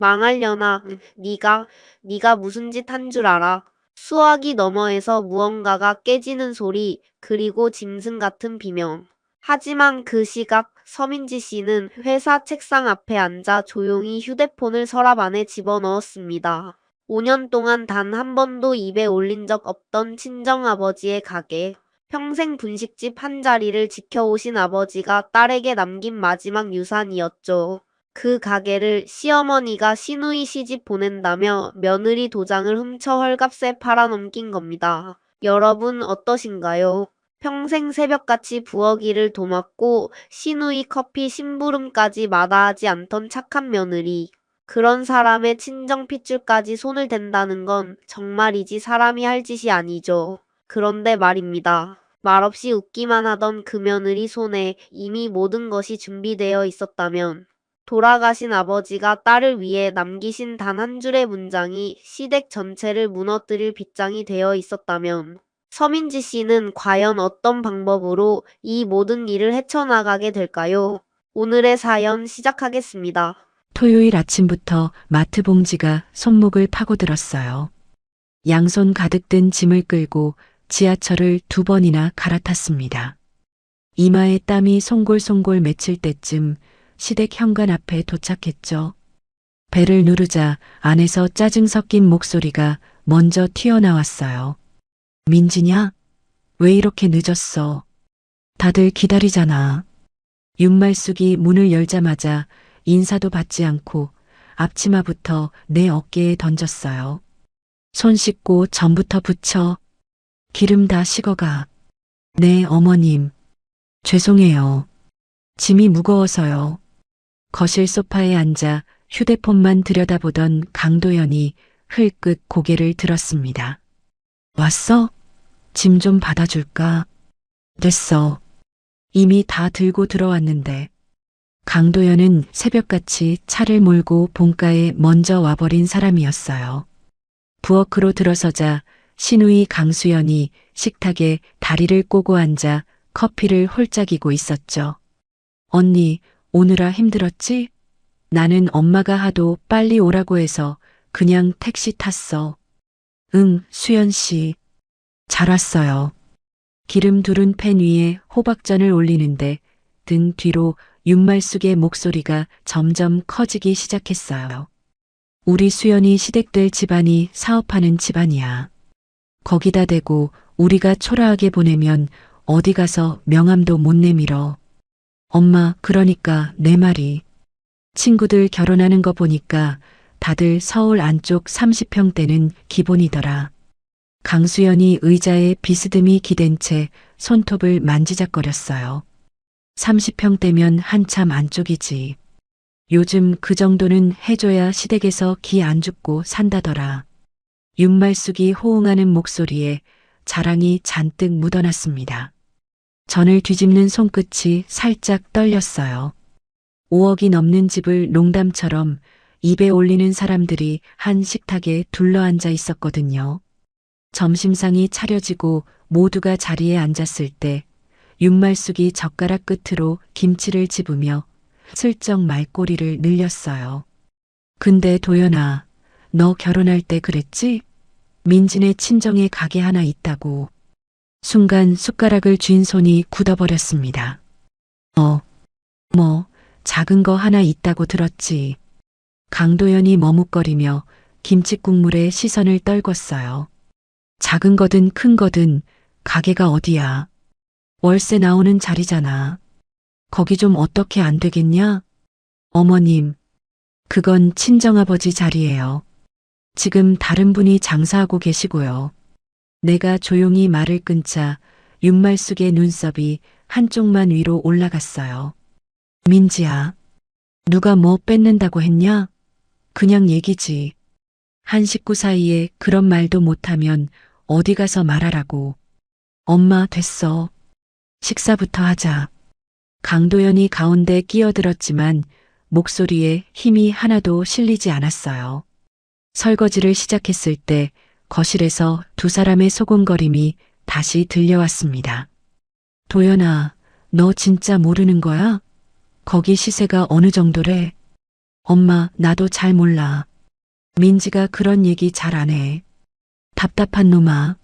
망하려나. 네가 무슨 짓 한 줄 알아. 수화기 너머에서 무언가가 깨지는 소리, 그리고 짐승 같은 비명. 하지만 그 시각 서민지 씨는 회사 책상 앞에 앉아 조용히 휴대폰을 서랍 안에 집어넣었습니다. 5년 동안 단 한 번도 입에 올린 적 없던 친정아버지의 가게. 평생 분식집 한 자리를 지켜오신 아버지가 딸에게 남긴 마지막 유산이었죠. 그 가게를 시어머니가 시누이 시집 보낸다며 며느리 도장을 훔쳐 헐값에 팔아넘긴 겁니다. 여러분 어떠신가요? 평생 새벽같이 부엌 일을 도맡고 시누이 커피 심부름까지 마다하지 않던 착한 며느리. 그런 사람의 친정 핏줄까지 손을 댄다는 건 정말이지 사람이 할 짓이 아니죠. 그런데 말입니다. 말없이 웃기만 하던 그 며느리 손에 이미 모든 것이 준비되어 있었다면, 돌아가신 아버지가 딸을 위해 남기신 단 한 줄의 문장이 시댁 전체를 무너뜨릴 빗장이 되어 있었다면, 서민지 씨는 과연 어떤 방법으로 이 모든 일을 헤쳐나가게 될까요? 오늘의 사연 시작하겠습니다. 토요일 아침부터 마트 봉지가 손목을 파고들었어요. 양손 가득 든 짐을 끌고 지하철을 2번이나 갈아탔습니다. 이마에 땀이 송골송골 맺힐 때쯤 시댁 현관 앞에 도착했죠. 배를 누르자 안에서 짜증 섞인 목소리가 먼저 튀어나왔어요. 민지냐? 왜 이렇게 늦었어? 다들 기다리잖아. 윤말숙이 문을 열자마자 인사도 받지 않고 앞치마부터 내 어깨에 던졌어요. 손 씻고 전부터 붙여. 기름 다 식어가. 네, 어머님. 죄송해요. 짐이 무거워서요. 거실 소파에 앉아 휴대폰만 들여다보던 강도연이 흘끗 고개를 들었습니다. 왔어? 짐 좀 받아줄까? 됐어. 이미 다 들고 들어왔는데. 강도연은 새벽같이 차를 몰고 본가에 먼저 와버린 사람이었어요. 부엌으로 들어서자 시누이 강수연이 식탁에 다리를 꼬고 앉아 커피를 홀짝이고 있었죠. 언니, 오느라 힘들었지? 나는 엄마가 하도 빨리 오라고 해서 그냥 택시 탔어. 응, 수연 씨. 잘 왔어요. 기름 두른 팬 위에 호박전을 올리는데 등 뒤로 윤말숙의 목소리가 점점 커지기 시작했어요. 우리 수연이 시댁될 집안이 사업하는 집안이야. 거기다 대고 우리가 초라하게 보내면 어디 가서 명함도 못 내밀어. 엄마, 그러니까 내 말이. 친구들 결혼하는 거 보니까 다들 서울 안쪽 30평대는 기본이더라. 강수연이 의자에 비스듬히 기댄 채 손톱을 만지작거렸어요. 30평대면 한참 안쪽이지. 요즘 그 정도는 해줘야 시댁에서 기 안 죽고 산다더라. 윤말숙이 호응하는 목소리에 자랑이 잔뜩 묻어났습니다. 전을 뒤집는 손끝이 살짝 떨렸어요. 5억이 넘는 집을 농담처럼 입에 올리는 사람들이 한 식탁에 둘러앉아 있었거든요. 점심상이 차려지고 모두가 자리에 앉았을 때 윤말숙이 젓가락 끝으로 김치를 집으며 슬쩍 말꼬리를 늘렸어요. 근데 도연아, 너 결혼할 때 그랬지? 민진의 친정에 가게 하나 있다고. 순간 숟가락을 쥔 손이 굳어버렸습니다. 작은 거 하나 있다고 들었지. 강도연이 머뭇거리며 김칫국물에 시선을 떨궜어요. 작은 거든 큰 거든 가게가 어디야. 월세 나오는 자리잖아. 거기 좀 어떻게 안 되겠냐? 어머님, 그건 친정아버지 자리예요. 지금 다른 분이 장사하고 계시고요. 내가 조용히 말을 끊자 윤말숙의 눈썹이 한쪽만 위로 올라갔어요. 민지야, 누가 뭐 뺏는다고 했냐? 그냥 얘기지. 한 식구 사이에 그런 말도 못하면 어디 가서 말하라고. 엄마, 됐어. 식사부터 하자. 강도연이 가운데 끼어들었지만 목소리에 힘이 하나도 실리지 않았어요. 설거지를 시작했을 때 거실에서 두 사람의 소곤거림이 다시 들려왔습니다. 도연아, 너 진짜 모르는 거야? 거기 시세가 어느 정도래? 엄마, 나도 잘 몰라. 민지가 그런 얘기 잘 안 해. 답답한 놈아.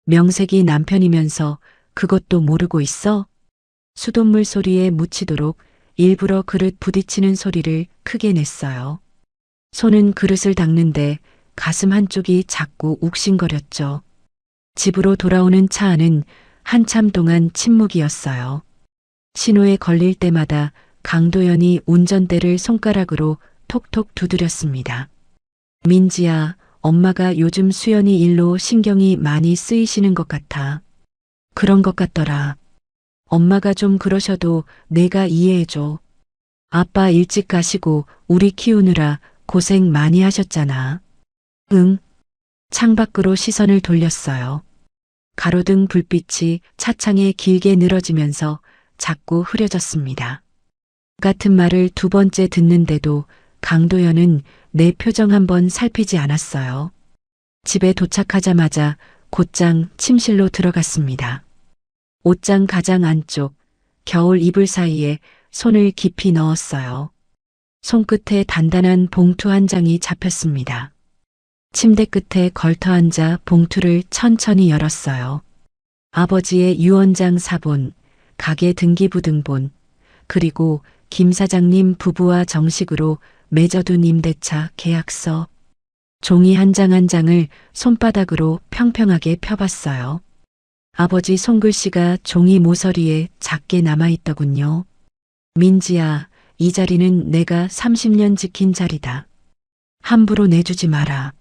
명색이 남편이면서 그것도 모르고 있어? 수돗물 소리에 묻히도록 일부러 그릇 부딪히는 소리를 크게 냈어요. 손은 그릇을 닦는데 가슴 한쪽이 자꾸 욱신거렸죠. 집으로 돌아오는 차 안은 한참 동안 침묵이었어요. 신호에 걸릴 때마다 강도연이 운전대를 손가락으로 톡톡 두드렸습니다. 민지야, 엄마가 요즘 수연이 일로 신경이 많이 쓰이시는 것 같아. 그런 것 같더라. 엄마가 좀 그러셔도 내가 이해해줘. 아빠 일찍 가시고 우리 키우느라 고생 많이 하셨잖아. 응. 창밖으로 시선을 돌렸어요. 가로등 불빛이 차창에 길게 늘어지면서 자꾸 흐려졌습니다. 같은 말을 두 번째 듣는데도 강도연은 내 표정 한번 살피지 않았어요. 집에 도착하자마자 곧장 침실로 들어갔습니다. 옷장 가장 안쪽 겨울 이불 사이에 손을 깊이 넣었어요. 손끝에 단단한 봉투 한 장이 잡혔습니다. 침대 끝에 걸터 앉아 봉투를 천천히 열었어요. 아버지의 유언장 사본, 가게 등기부등본, 그리고 김 사장님 부부와 정식으로 맺어둔 임대차 계약서. 종이 한 장 한 장을 손바닥으로 평평하게 펴봤어요. 아버지 손글씨가 종이 모서리에 작게 남아있더군요. 민지야, 이 자리는 내가 30년 지킨 자리다. 함부로 내주지 마라.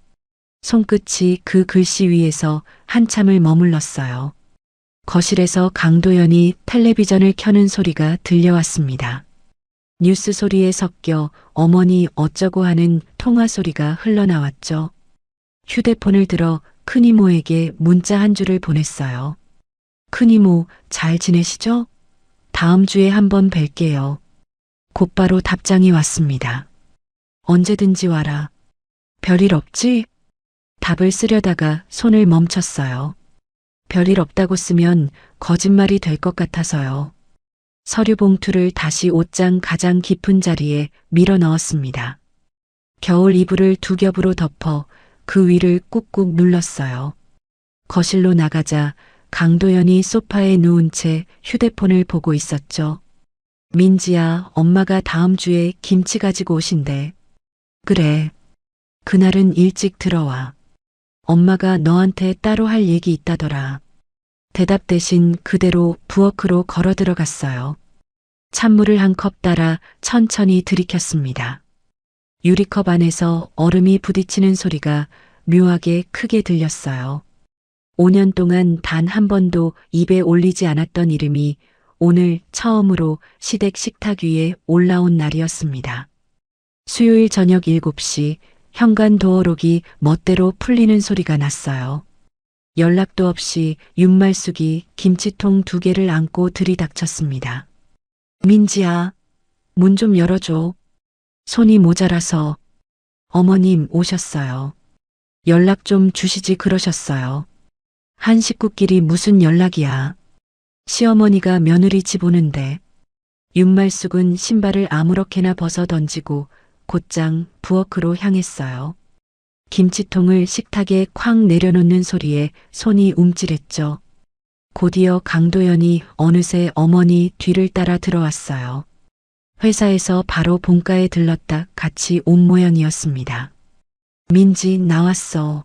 손끝이 그 글씨 위에서 한참을 머물렀어요. 거실에서 강도연이 텔레비전을 켜는 소리가 들려왔습니다. 뉴스 소리에 섞여 어머니 어쩌고 하는 통화 소리가 흘러나왔죠. 휴대폰을 들어 큰이모에게 문자 한 줄을 보냈어요. 큰이모, 잘 지내시죠? 다음 주에 한번 뵐게요. 곧바로 답장이 왔습니다. 언제든지 와라. 별일 없지? 답을 쓰려다가 손을 멈췄어요. 별일 없다고 쓰면 거짓말이 될 것 같아서요. 서류 봉투를 다시 옷장 가장 깊은 자리에 밀어 넣었습니다. 겨울 이불을 두 겹으로 덮어 그 위를 꾹꾹 눌렀어요. 거실로 나가자 강도연이 소파에 누운 채 휴대폰을 보고 있었죠. 민지야, 엄마가 다음 주에 김치 가지고 오신대. 그래. 그날은 일찍 들어와. 엄마가 너한테 따로 할 얘기 있다더라. 대답 대신 그대로 부엌으로 걸어 들어갔어요. 찬물을 한 컵 따라 천천히 들이켰습니다. 유리컵 안에서 얼음이 부딪히는 소리가 묘하게 크게 들렸어요. 5년 동안 단 한 번도 입에 올리지 않았던 이름이 오늘 처음으로 시댁 식탁 위에 올라온 날이었습니다. 수요일 저녁 7시 현관 도어록이 멋대로 풀리는 소리가 났어요. 연락도 없이 윤말숙이 김치통 2개를 안고 들이닥쳤습니다. 민지야, 문 좀 열어줘. 손이 모자라서. 어머님 오셨어요. 연락 좀 주시지 그러셨어요. 한 식구끼리 무슨 연락이야. 시어머니가 며느리 집 오는데. 윤말숙은 신발을 아무렇게나 벗어 던지고 곧장 부엌으로 향했어요. 김치통을 식탁에 쾅 내려놓는 소리에 손이 움찔했죠. 곧이어 강도연이 어느새 어머니 뒤를 따라 들어왔어요. 회사에서 바로 본가에 들렀다 같이 온 모양이었습니다. 민지 나왔어.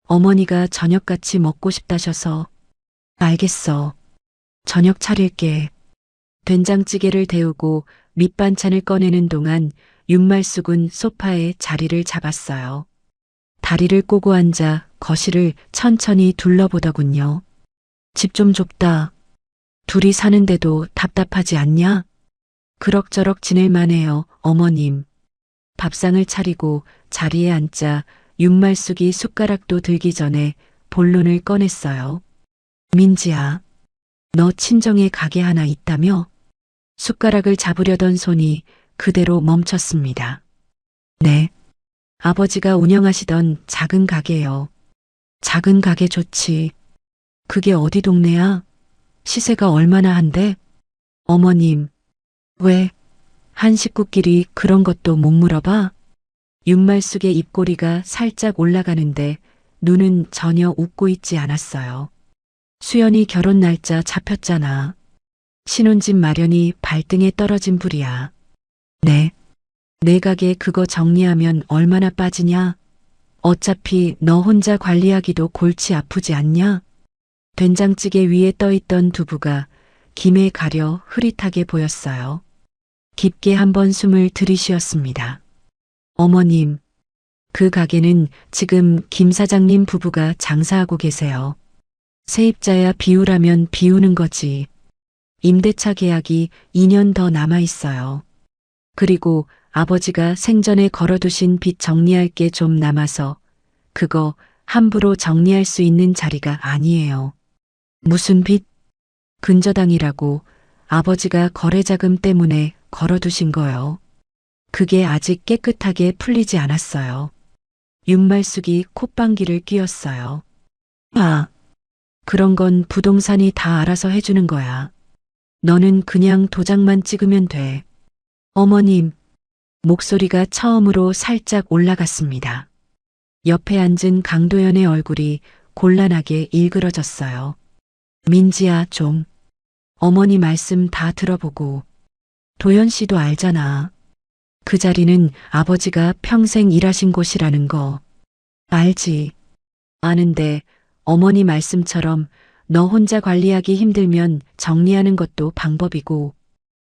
어머니가 저녁같이 먹고 싶다셔서. 알겠어. 저녁 차릴게. 된장찌개를 데우고 밑반찬을 꺼내는 동안 윤말숙은 소파에 자리를 잡았어요. 다리를 꼬고 앉아 거실을 천천히 둘러보더군요. 집 좀 좁다. 둘이 사는데도 답답하지 않냐? 그럭저럭 지낼만 해요, 어머님. 밥상을 차리고 자리에 앉자 윤말숙이 숟가락도 들기 전에 본론을 꺼냈어요. 민지야, 너 친정에 가게 하나 있다며? 숟가락을 잡으려던 손이 그대로 멈췄습니다. 네. 아버지가 운영하시던 작은 가게요. 작은 가게 좋지. 그게 어디 동네야? 시세가 얼마나 한데? 어머님. 왜? 한 식구끼리 그런 것도 못 물어봐? 윤말숙의 입꼬리가 살짝 올라가는데 눈은 전혀 웃고 있지 않았어요. 수연이 결혼 날짜 잡혔잖아. 신혼집 마련이 발등에 떨어진 불이야. 네. 내 가게 그거 정리하면 얼마나 빠지냐? 어차피 너 혼자 관리하기도 골치 아프지 않냐? 된장찌개 위에 떠있던 두부가 김에 가려 흐릿하게 보였어요. 깊게 한번 숨을 들이쉬었습니다. 어머님, 그 가게는 지금 김 사장님 부부가 장사하고 계세요. 세입자야 비우라면 비우는 거지. 임대차 계약이 2년 더 남아 있어요. 그리고 아버지가 생전에 걸어두신 빚 정리할 게 좀 남아서 그거 함부로 정리할 수 있는 자리가 아니에요. 무슨 빚? 근저당이라고 아버지가 거래자금 때문에 걸어두신 거요. 그게 아직 깨끗하게 풀리지 않았어요. 윤말숙이 콧방귀를 뀌었어요. 아, 그런 건 부동산이 다 알아서 해주는 거야. 너는 그냥 도장만 찍으면 돼. 어머님, 목소리가 처음으로 살짝 올라갔습니다. 옆에 앉은 강도연의 얼굴이 곤란하게 일그러졌어요. 민지야, 좀. 어머니 말씀 다 들어보고. 도연 씨도 알잖아. 그 자리는 아버지가 평생 일하신 곳이라는 거. 알지. 아는데 어머니 말씀처럼 너 혼자 관리하기 힘들면 정리하는 것도 방법이고.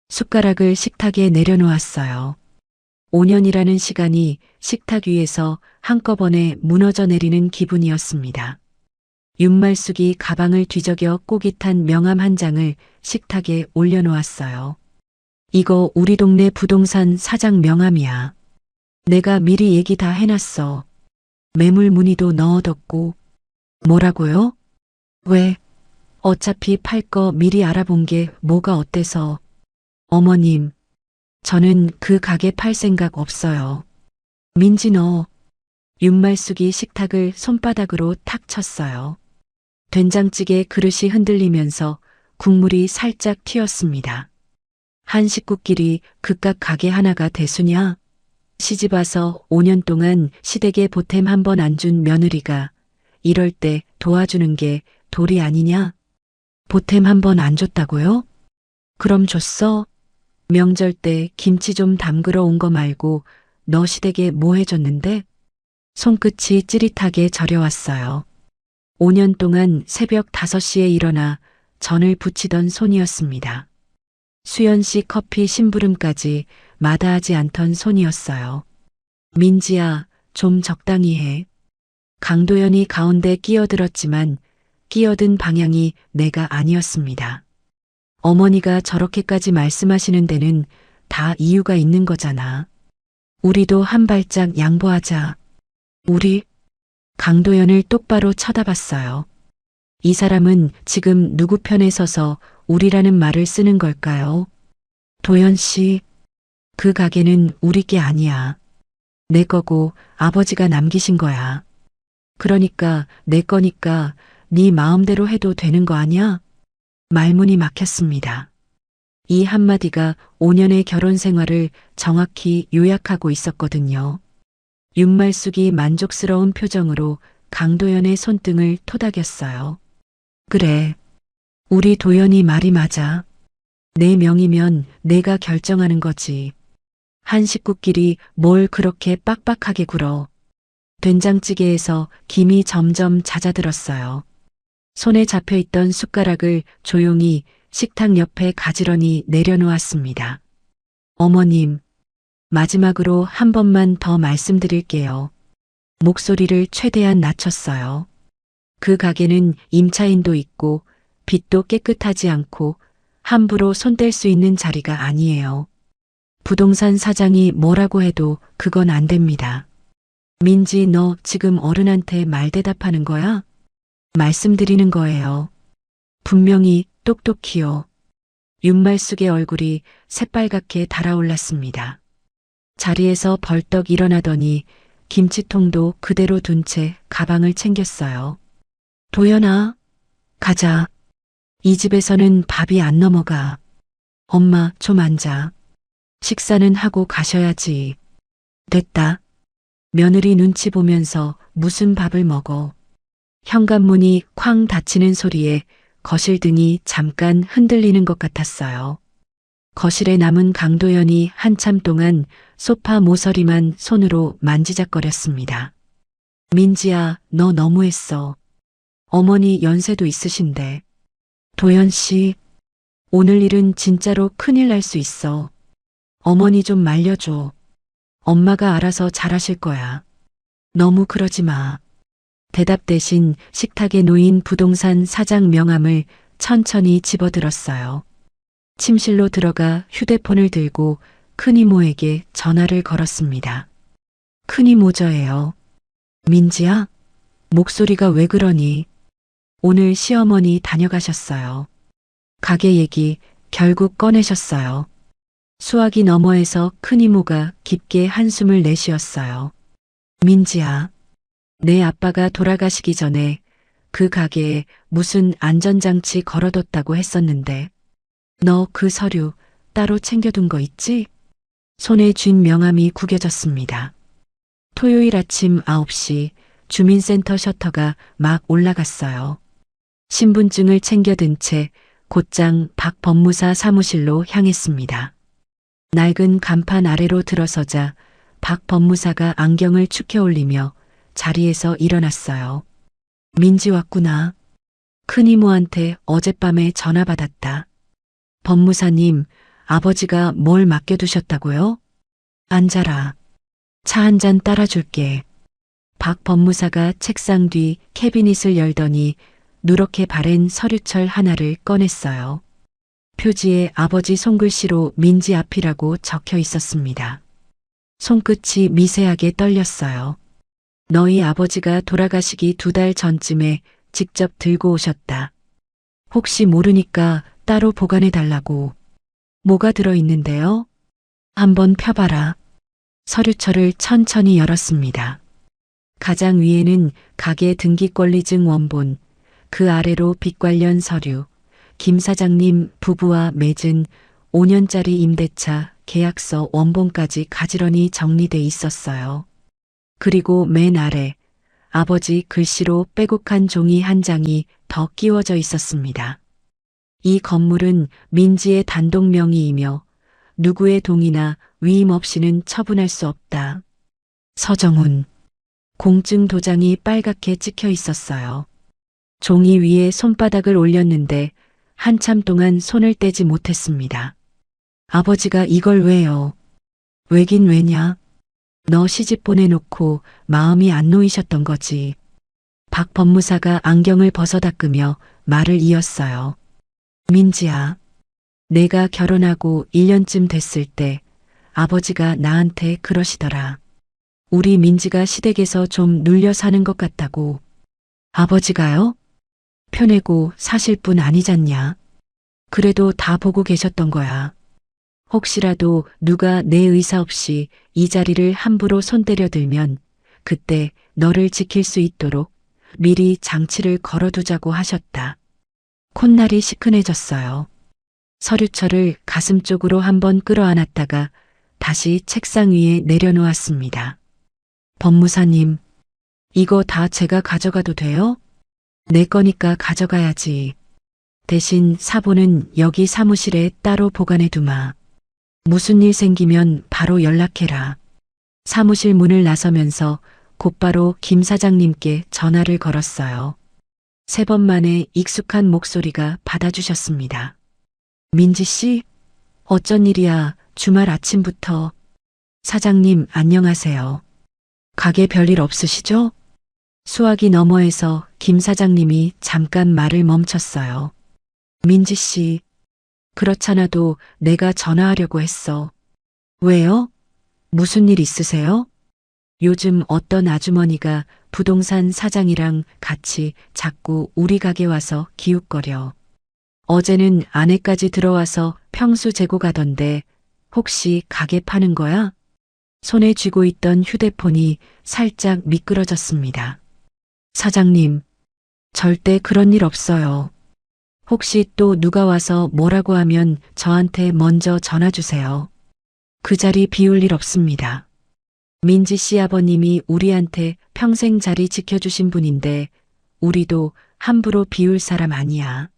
숟가락을 식탁에 내려놓았어요. 5년이라는 시간이 식탁 위에서 한꺼번에 무너져 내리는 기분이었습니다. 윤말숙이 가방을 뒤적여 꼬깃 탄 명함 한 장을 식탁에 올려놓았어요. 이거 우리 동네 부동산 사장 명함이야. 내가 미리 얘기 다 해놨어. 매물 문의도 넣어뒀고. 뭐라고요? 왜? 어차피 팔 거 미리 알아본 게 뭐가 어때서. 어머님, 저는 그 가게 팔 생각 없어요. 민지 너. 윤말숙이 식탁을 손바닥으로 탁 쳤어요. 된장찌개 그릇이 흔들리면서 국물이 살짝 튀었습니다. 한 식구끼리 그깟 가게 하나가 대수냐? 시집와서 5년 동안 시댁에 보탬 한 번 안 준 며느리가 이럴 때 도와주는 게 도리 아니냐? 보탬 한 번 안 줬다고요? 그럼 줬어? 명절 때 김치 좀 담그러 온 거 말고 너 시댁에 뭐 해줬는데? 손끝이 찌릿하게 저려왔어요. 5년 동안 새벽 5시에 일어나 전을 부치던 손이었습니다. 수연 씨 커피 심부름까지 마다하지 않던 손이었어요. 민지야, 좀 적당히 해. 강도연이 가운데 끼어들었지만 끼어든 방향이 내가 아니었습니다. 어머니가 저렇게까지 말씀하시는 데는 다 이유가 있는 거잖아. 우리도 한 발짝 양보하자. 우리? 강도연을 똑바로 쳐다봤어요. 이 사람은 지금 누구 편에 서서 우리라는 말을 쓰는 걸까요? 도연 씨, 그 가게는 우리 게 아니야. 내 거고 아버지가 남기신 거야. 그러니까 내 거니까 네 마음대로 해도 되는 거 아니야? 말문이 막혔습니다. 이 한마디가 5년의 결혼 생활을 정확히 요약하고 있었거든요. 윤말숙이 만족스러운 표정으로 강도연의 손등을 토닥였어요. 그래. 우리 도연이 말이 맞아. 내 명이면 내가 결정하는 거지. 한 식구끼리 뭘 그렇게 빡빡하게 굴어. 된장찌개에서 김이 점점 잦아들었어요. 손에 잡혀있던 숟가락을 조용히 식탁 옆에 가지런히 내려놓았습니다. 어머님, 마지막으로 한 번만 더 말씀드릴게요. 목소리를 최대한 낮췄어요. 그 가게는 임차인도 있고 빚도 깨끗하지 않고 함부로 손댈 수 있는 자리가 아니에요. 부동산 사장이 뭐라고 해도 그건 안 됩니다. 민지, 너 지금 어른한테 말대답하는 거야? 말씀드리는 거예요. 분명히 똑똑히요. 윤말숙의 얼굴이 새빨갛게 달아올랐습니다. 자리에서 벌떡 일어나더니 김치통도 그대로 둔 채 가방을 챙겼어요. 도연아, 가자. 이 집에서는 밥이 안 넘어가. 엄마, 좀 앉아. 식사는 하고 가셔야지. 됐다. 며느리 눈치 보면서 무슨 밥을 먹어. 현관문이 쾅 닫히는 소리에 거실 등이 잠깐 흔들리는 것 같았어요. 거실에 남은 강도연이 한참 동안 소파 모서리만 손으로 만지작거렸습니다. 민지야, 너 너무했어. 어머니 연세도 있으신데. 도연 씨, 오늘 일은 진짜로 큰일 날 수 있어. 어머니 좀 말려줘. 엄마가 알아서 잘하실 거야. 너무 그러지 마. 대답 대신 식탁에 놓인 부동산 사장 명함을 천천히 집어들었어요. 침실로 들어가 휴대폰을 들고 큰이모에게 전화를 걸었습니다. 큰이모저예요. 민지야? 목소리가 왜 그러니? 오늘 시어머니 다녀가셨어요. 가게 얘기 결국 꺼내셨어요. 수화기 너머에서 큰이모가 깊게 한숨을 내쉬었어요. 민지야, 내 아빠가 돌아가시기 전에 그 가게에 무슨 안전장치 걸어뒀다고 했었는데 너 그 서류 따로 챙겨둔 거 있지? 손에 쥔 명함이 구겨졌습니다. 토요일 아침 9시 주민센터 셔터가 막 올라갔어요. 신분증을 챙겨든 채 곧장 박 법무사 사무실로 향했습니다. 낡은 간판 아래로 들어서자 박 법무사가 안경을 축혀 올리며 자리에서 일어났어요. 민지 왔구나. 큰이모한테 어젯밤에 전화 받았다. 법무사님, 아버지가 뭘 맡겨두셨다고요? 앉아라. 차 한 잔 따라줄게. 박 법무사가 책상 뒤 캐비닛을 열더니 누렇게 바랜 서류철 하나를 꺼냈어요. 표지에 아버지 손글씨로 민지 앞이라고 적혀 있었습니다. 손끝이 미세하게 떨렸어요. 너희 아버지가 돌아가시기 2달 전쯤에 직접 들고 오셨다. 혹시 모르니까 따로 보관해 달라고. 뭐가 들어있는데요? 한번 펴봐라. 서류철을 천천히 열었습니다. 가장 위에는 가게 등기권리증 원본, 그 아래로 빚 관련 서류, 김 사장님 부부와 맺은 5년짜리 임대차 계약서 원본까지 가지런히 정리돼 있었어요. 그리고 맨 아래 아버지 글씨로 빼곡한 종이 한 장이 더 끼워져 있었습니다. 이 건물은 민지의 단독 명의이며 누구의 동의나 위임 없이는 처분할 수 없다. 서정훈. 공증 도장이 빨갛게 찍혀 있었어요. 종이 위에 손바닥을 올렸는데 한참 동안 손을 떼지 못했습니다. 아버지가 이걸 왜요? 왜긴 왜냐? 너 시집 보내놓고 마음이 안 놓이셨던 거지. 박 법무사가 안경을 벗어 닦으며 말을 이었어요. 민지야, 내가 결혼하고 1년쯤 됐을 때 아버지가 나한테 그러시더라. 우리 민지가 시댁에서 좀 눌려 사는 것 같다고. 아버지가요? 펴내고 사실 뿐 아니잖냐. 그래도 다 보고 계셨던 거야. 혹시라도 누가 내 의사 없이 이 자리를 함부로 손 때려 들면 그때 너를 지킬 수 있도록 미리 장치를 걸어두자고 하셨다. 콧날이 시큰해졌어요. 서류철을 가슴 쪽으로 한번 끌어안았다가 다시 책상 위에 내려놓았습니다. 법무사님, 이거 다 제가 가져가도 돼요? 내 거니까 가져가야지. 대신 사본은 여기 사무실에 따로 보관해 두마. 무슨 일 생기면 바로 연락해라. 사무실 문을 나서면서 곧바로 김 사장님께 전화를 걸었어요. 3번 만에 익숙한 목소리가 받아주셨습니다. 민지 씨? 어쩐 일이야, 주말 아침부터. 사장님, 안녕하세요. 가게 별일 없으시죠? 수화기 너머에서 김 사장님이 잠깐 말을 멈췄어요. 민지 씨, 그렇잖아도 내가 전화하려고 했어. 왜요? 무슨 일 있으세요? 요즘 어떤 아주머니가 부동산 사장이랑 같이 자꾸 우리 가게 와서 기웃거려. 어제는 아내까지 들어와서 평수 재고 가던데 혹시 가게 파는 거야? 손에 쥐고 있던 휴대폰이 살짝 미끄러졌습니다. 사장님, 절대 그런 일 없어요. 혹시 또 누가 와서 뭐라고 하면 저한테 먼저 전화 주세요. 그 자리 비울 일 없습니다. 민지 씨 아버님이 우리한테 평생 자리 지켜주신 분인데 우리도 함부로 비울 사람 아니야.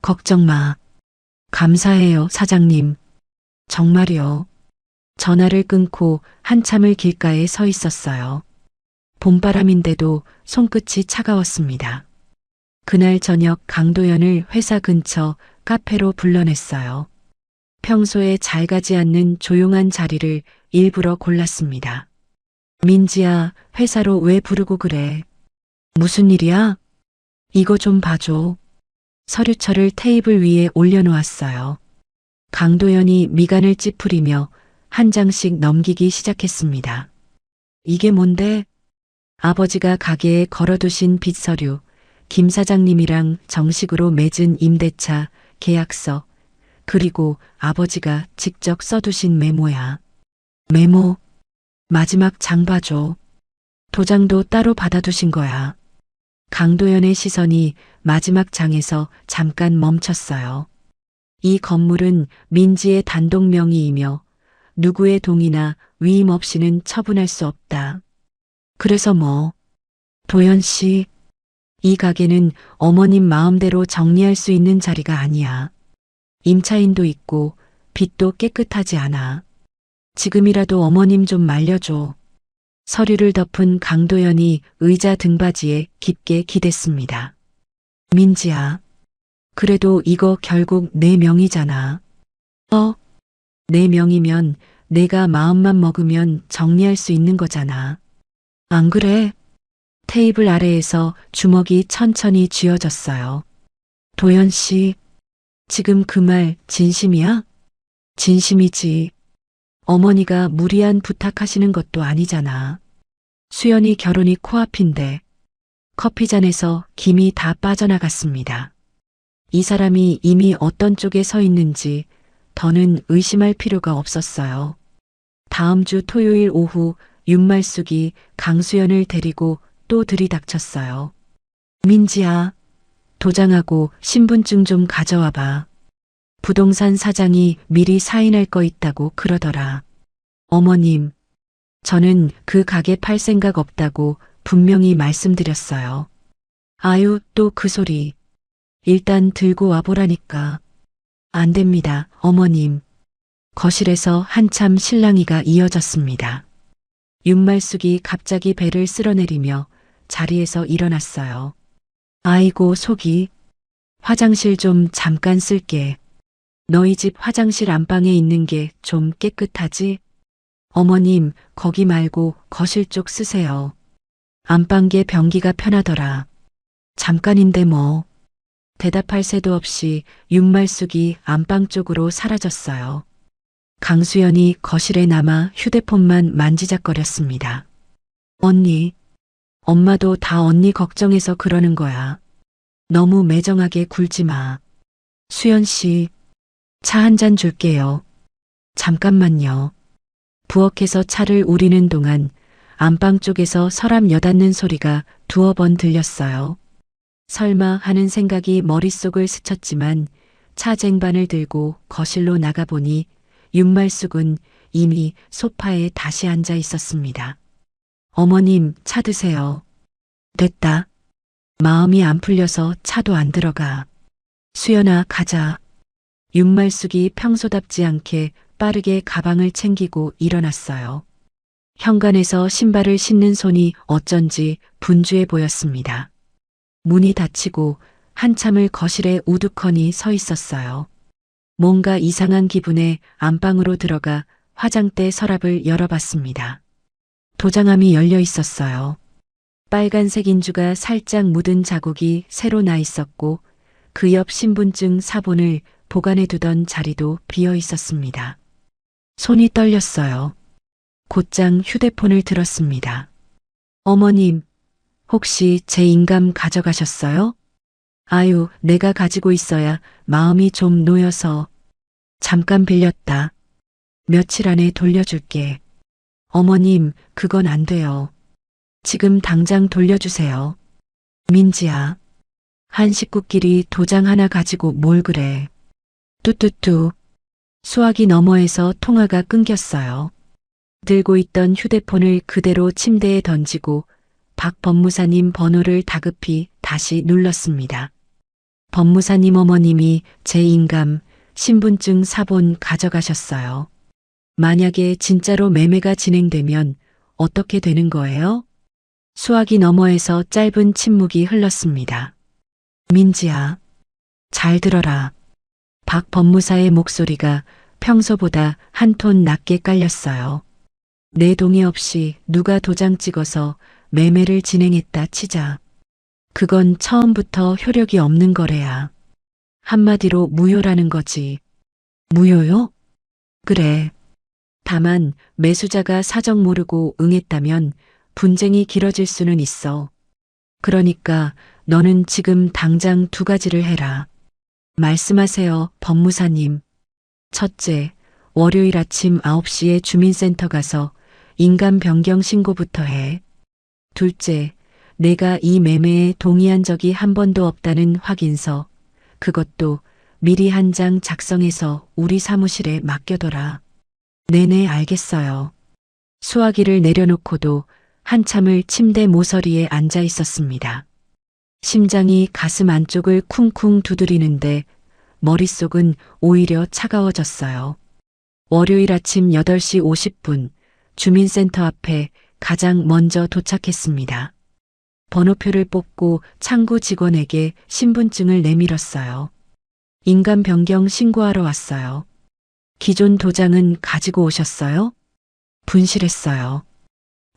걱정 마. 감사해요, 사장님. 정말요. 전화를 끊고 한참을 길가에 서 있었어요. 봄바람인데도 손끝이 차가웠습니다. 그날 저녁 강도연을 회사 근처 카페로 불러냈어요. 평소에 잘 가지 않는 조용한 자리를 일부러 골랐습니다. 민지야, 회사로 왜 부르고 그래? 무슨 일이야? 이거 좀 봐줘. 서류철을 테이블 위에 올려놓았어요. 강도연이 미간을 찌푸리며 한 장씩 넘기기 시작했습니다. 이게 뭔데? 아버지가 가게에 걸어두신 빚서류, 김 사장님이랑 정식으로 맺은 임대차, 계약서, 그리고 아버지가 직접 써두신 메모야. 메모? 마지막 장 봐줘. 도장도 따로 받아두신 거야. 강도연의 시선이 마지막 장에서 잠깐 멈췄어요. 이 건물은 민지의 단독 명의이며 누구의 동의나 위임 없이는 처분할 수 없다. 그래서 뭐? 도연 씨, 이 가게는 어머님 마음대로 정리할 수 있는 자리가 아니야. 임차인도 있고 빚도 깨끗하지 않아. 지금이라도 어머님 좀 말려줘. 서류를 덮은 강도연이 의자 등받이에 깊게 기댔습니다. 민지야, 그래도 이거 결국 내 명의잖아. 내 명의면 내가 마음만 먹으면 정리할 수 있는 거잖아. 안 그래? 테이블 아래에서 주먹이 천천히 쥐어졌어요. 도연 씨, 지금 그 말 진심이야? 진심이지. 어머니가 무리한 부탁하시는 것도 아니잖아. 수연이 결혼이 코앞인데 커피잔에서 김이 다 빠져나갔습니다. 이 사람이 이미 어떤 쪽에 서 있는지 더는 의심할 필요가 없었어요. 다음 주 토요일 오후 윤말숙이 강수연을 데리고 또 들이닥쳤어요. 민지야, 도장하고 신분증 좀 가져와 봐. 부동산 사장이 미리 사인할 거 있다고 그러더라. 어머님, 저는 그 가게 팔 생각 없다고 분명히 말씀드렸어요. 아유, 또 그 소리. 일단 들고 와보라니까. 안 됩니다, 어머님. 거실에서 한참 실랑이가 이어졌습니다. 윤말숙이 갑자기 배를 쓸어내리며 자리에서 일어났어요. 아이고, 속이. 화장실 좀 잠깐 쓸게. 너희 집 화장실 안방에 있는 게 좀 깨끗하지? 어머님, 거기 말고 거실 쪽 쓰세요. 안방계 변기가 편하더라. 잠깐인데 뭐. 대답할 새도 없이 윤말숙이 안방 쪽으로 사라졌어요. 강수연이 거실에 남아 휴대폰만 만지작거렸습니다. 언니, 엄마도 다 언니 걱정해서 그러는 거야. 너무 매정하게 굴지 마. 수연 씨, 차 한 잔 줄게요. 잠깐만요. 부엌에서 차를 우리는 동안 안방 쪽에서 서랍 여닫는 소리가 두어 번 들렸어요. 설마 하는 생각이 머릿속을 스쳤지만 차 쟁반을 들고 거실로 나가보니 윤말숙은 이미 소파에 다시 앉아 있었습니다. 어머님, 차 드세요. 됐다. 마음이 안 풀려서 차도 안 들어가. 수연아, 가자. 윤말숙이 평소답지 않게 빠르게 가방을 챙기고 일어났어요. 현관에서 신발을 신는 손이 어쩐지 분주해 보였습니다. 문이 닫히고 한참을 거실에 우두커니 서 있었어요. 뭔가 이상한 기분에 안방으로 들어가 화장대 서랍을 열어봤습니다. 도장함이 열려 있었어요. 빨간색 인주가 살짝 묻은 자국이 새로 나 있었고 그 옆 신분증 사본을 보관해 두던 자리도 비어 있었습니다. 손이 떨렸어요. 곧장 휴대폰을 들었습니다. 어머님, 혹시 제 인감 가져가셨어요? 아유, 내가 가지고 있어야 마음이 좀 놓여서. 잠깐 빌렸다. 며칠 안에 돌려줄게. 어머님, 그건 안 돼요. 지금 당장 돌려주세요. 민지야, 한 식구끼리 도장 하나 가지고 뭘 그래. 뚜뚜뚜. 수화기 너머에서 통화가 끊겼어요. 들고 있던 휴대폰을 그대로 침대에 던지고 박 법무사님 번호를 다급히 다시 눌렀습니다. 법무사님 어머님이 제 인감 신분증 사본 가져가셨어요. 만약에 진짜로 매매가 진행되면 어떻게 되는 거예요? 수화기 너머에서 짧은 침묵이 흘렀습니다. 민지야, 잘 들어라. 박 법무사의 목소리가 평소보다 한 톤 낮게 깔렸어요. 내 동의 없이 누가 도장 찍어서 매매를 진행했다 치자. 그건 처음부터 효력이 없는 거래야. 한마디로 무효라는 거지. 무효요? 그래. 다만 매수자가 사정 모르고 응했다면 분쟁이 길어질 수는 있어. 그러니까 너는 지금 당장 두 가지를 해라. 말씀하세요, 법무사님. 첫째, 월요일 아침 9시에 주민센터 가서 인감 변경 신고부터 해. 둘째, 내가 이 매매에 동의한 적이 한 번도 없다는 확인서, 그것도 미리 한 장 작성해서 우리 사무실에 맡겨둬라. 네네, 알겠어요. 수화기를 내려놓고도 한참을 침대 모서리에 앉아 있었습니다. 심장이 가슴 안쪽을 쿵쿵 두드리는데 머릿속은 오히려 차가워졌어요. 월요일 아침 8시 50분 주민센터 앞에 가장 먼저 도착했습니다. 번호표를 뽑고 창구 직원에게 신분증을 내밀었어요. 인감 변경 신고하러 왔어요. 기존 도장은 가지고 오셨어요? 분실했어요.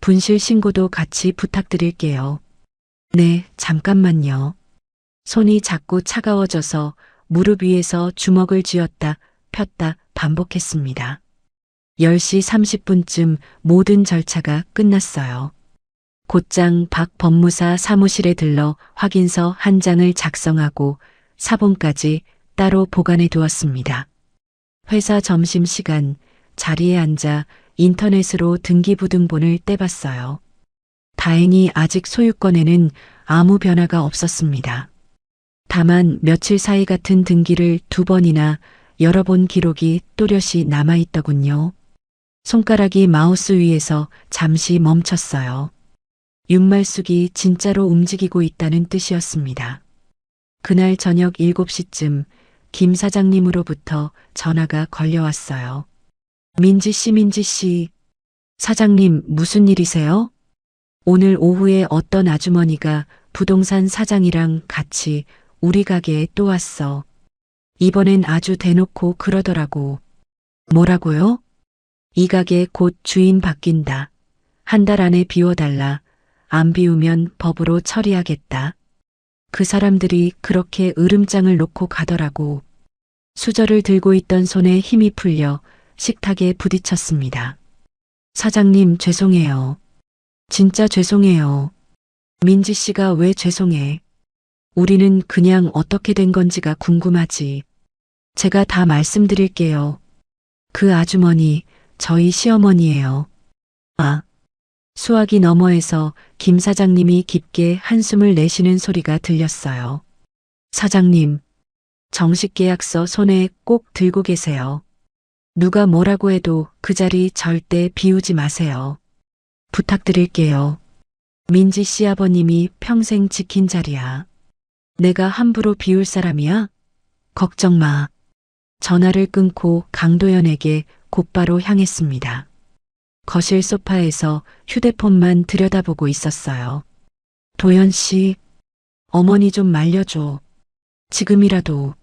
분실 신고도 같이 부탁드릴게요. 네, 잠깐만요. 손이 자꾸 차가워져서 무릎 위에서 주먹을 쥐었다 폈다 반복했습니다. 10시 30분쯤 모든 절차가 끝났어요. 곧장 박 법무사 사무실에 들러 확인서 한 장을 작성하고 사본까지 따로 보관해 두었습니다. 회사 점심시간 자리에 앉아 인터넷으로 등기부등본을 떼봤어요. 다행히 아직 소유권에는 아무 변화가 없었습니다. 다만 며칠 사이 같은 등기를 2번이나 열어본 기록이 또렷이 남아있더군요. 손가락이 마우스 위에서 잠시 멈췄어요. 윤말숙이 진짜로 움직이고 있다는 뜻이었습니다. 그날 저녁 7시쯤 김 사장님으로부터 전화가 걸려왔어요. 민지 씨. 사장님, 무슨 일이세요? 오늘 오후에 어떤 아주머니가 부동산 사장이랑 같이 우리 가게에 또 왔어. 이번엔 아주 대놓고 그러더라고. 뭐라고요? 이 가게 곧 주인 바뀐다. 한 달 안에 비워달라. 안 비우면 법으로 처리하겠다. 그 사람들이 그렇게 으름장을 놓고 가더라고. 수저를 들고 있던 손에 힘이 풀려 식탁에 부딪혔습니다. 사장님, 죄송해요. 진짜 죄송해요. 민지 씨가 왜 죄송해? 우리는 그냥 어떻게 된 건지가 궁금하지. 제가 다 말씀드릴게요. 그 아주머니, 저희 시어머니예요. 아. 수화기 너머에서 김 사장님이 깊게 한숨을 내쉬는 소리가 들렸어요. 사장님, 정식 계약서 손에 꼭 들고 계세요. 누가 뭐라고 해도 그 자리 절대 비우지 마세요. 부탁드릴게요. 민지 씨 아버님이 평생 지킨 자리야. 내가 함부로 비울 사람이야? 걱정 마. 전화를 끊고 강도연에게 곧바로 향했습니다. 거실 소파에서 휴대폰만 들여다보고 있었어요. 도연 씨, 어머니 좀 말려줘. 지금이라도.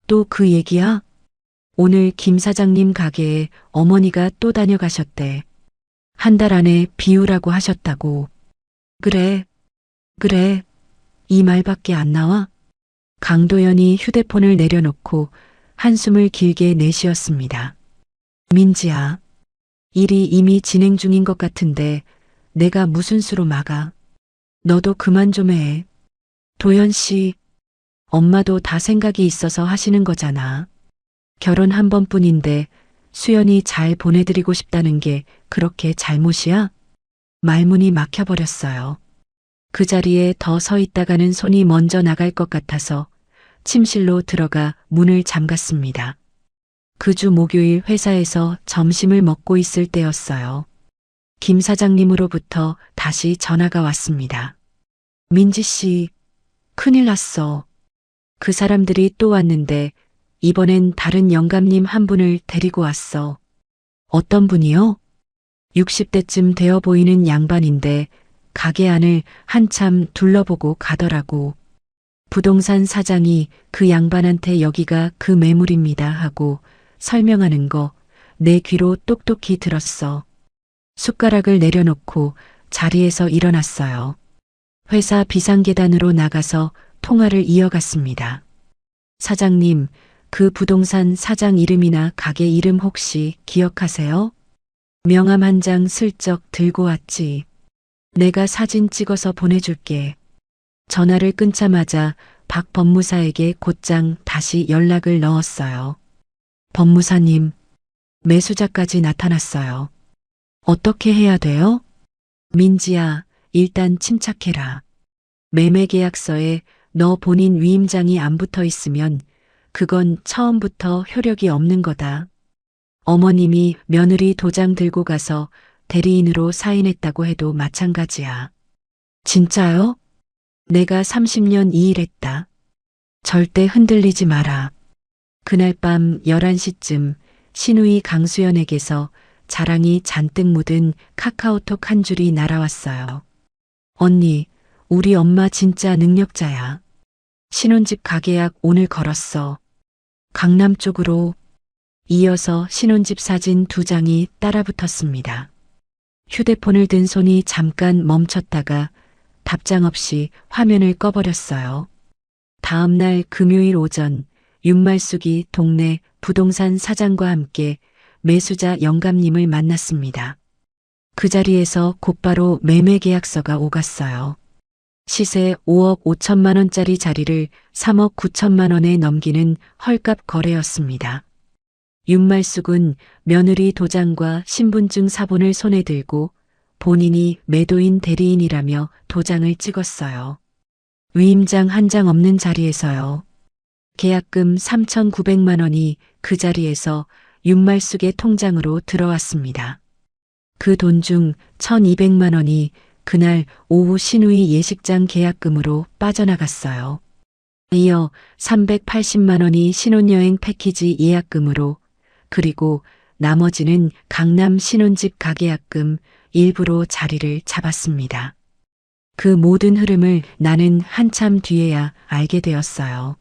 또 그 얘기야? 오늘 김 사장님 가게에 어머니가 또 다녀가셨대. 한 달 안에 비우라고 하셨다고. 그래. 이 말밖에 안 나와? 강도연이 휴대폰을 내려놓고 한숨을 길게 내쉬었습니다. 민지야. 일이 이미 진행 중인 것 같은데 내가 무슨 수로 막아. 너도 그만 좀 해. 도연 씨, 엄마도 다 생각이 있어서 하시는 거잖아. 결혼 한 번뿐인데 수연이 잘 보내드리고 싶다는 게 그렇게 잘못이야? 말문이 막혀버렸어요. 그 자리에 더 서 있다가는 손이 먼저 나갈 것 같아서 침실로 들어가 문을 잠갔습니다. 그 주 목요일 회사에서 점심을 먹고 있을 때였어요. 김 사장님으로부터 다시 전화가 왔습니다. 민지 씨, 큰일 났어. 그 사람들이 또 왔는데 이번엔 다른 영감님 한 분을 데리고 왔어. 어떤 분이요? 60대쯤 되어 보이는 양반인데 가게 안을 한참 둘러보고 가더라고. 부동산 사장이 그 양반한테 여기가 그 매물입니다 하고 설명하는 거 내 귀로 똑똑히 들었어. 숟가락을 내려놓고 자리에서 일어났어요. 회사 비상계단으로 나가서 통화를 이어갔습니다. 사장님, 그 부동산 사장 이름이나 가게 이름 혹시 기억하세요? 명함 한 장 슬쩍 들고 왔지. 내가 사진 찍어서 보내줄게. 전화를 끊자마자 박 법무사에게 곧장 다시 연락을 넣었어요. 법무사님, 매수자까지 나타났어요. 어떻게 해야 돼요? 민지야, 일단 침착해라. 매매계약서에 너 본인 위임장이 안 붙어 있으면 그건 처음부터 효력이 없는 거다. 어머님이 며느리 도장 들고 가서 대리인으로 사인했다고 해도 마찬가지야. 진짜요? 내가 30년 이 일했다. 절대 흔들리지 마라. 그날 밤 11시쯤 시누이 강수연에게서 자랑이 잔뜩 묻은 카카오톡 한 줄이 날아왔어요. 언니, 우리 엄마 진짜 능력자야. 신혼집 가계약 오늘 걸었어. 강남 쪽으로. 이어서 신혼집 사진 2장이 따라붙었습니다. 휴대폰을 든 손이 잠깐 멈췄다가 답장 없이 화면을 꺼버렸어요. 다음 날 금요일 오전 윤말숙이 동네 부동산 사장과 함께 매수자 영감님을 만났습니다. 그 자리에서 곧바로 매매계약서가 오갔어요. 시세 5억 5천만 원짜리 자리를 3억 9천만 원에 넘기는 헐값 거래였습니다. 윤말숙은 며느리 도장과 신분증 사본을 손에 들고 본인이 매도인 대리인이라며 도장을 찍었어요. 위임장 한 장 없는 자리에서요. 계약금 3,900만 원이 그 자리에서 윤말숙의 통장으로 들어왔습니다. 그 돈 중 1,200만 원이 그날 오후 시누이 예식장 계약금으로 빠져나갔어요. 이어 380만 원이 신혼여행 패키지 예약금으로, 그리고 나머지는 강남 신혼집 가계약금 일부로 자리를 잡았습니다. 그 모든 흐름을 나는 한참 뒤에야 알게 되었어요.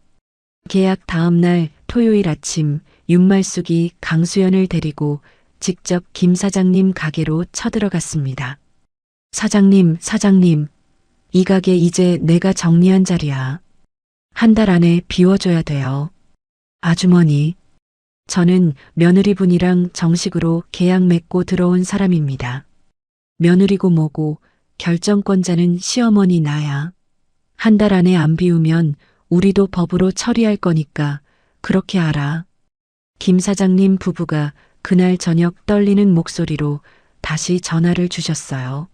계약 다음 날 토요일 아침 윤말숙이 강수연을 데리고 직접 김 사장님 가게로 쳐들어갔습니다. 사장님, 이 가게 이제 내가 정리한 자리야. 한 달 안에 비워줘야 돼요. 아주머니, 저는 며느리분이랑 정식으로 계약 맺고 들어온 사람입니다. 며느리고 뭐고 결정권자는 시어머니 나야. 한 달 안에 안 비우면 우리도 법으로 처리할 거니까 그렇게 알아. 김 사장님 부부가 그날 저녁 떨리는 목소리로 다시 전화를 주셨어요.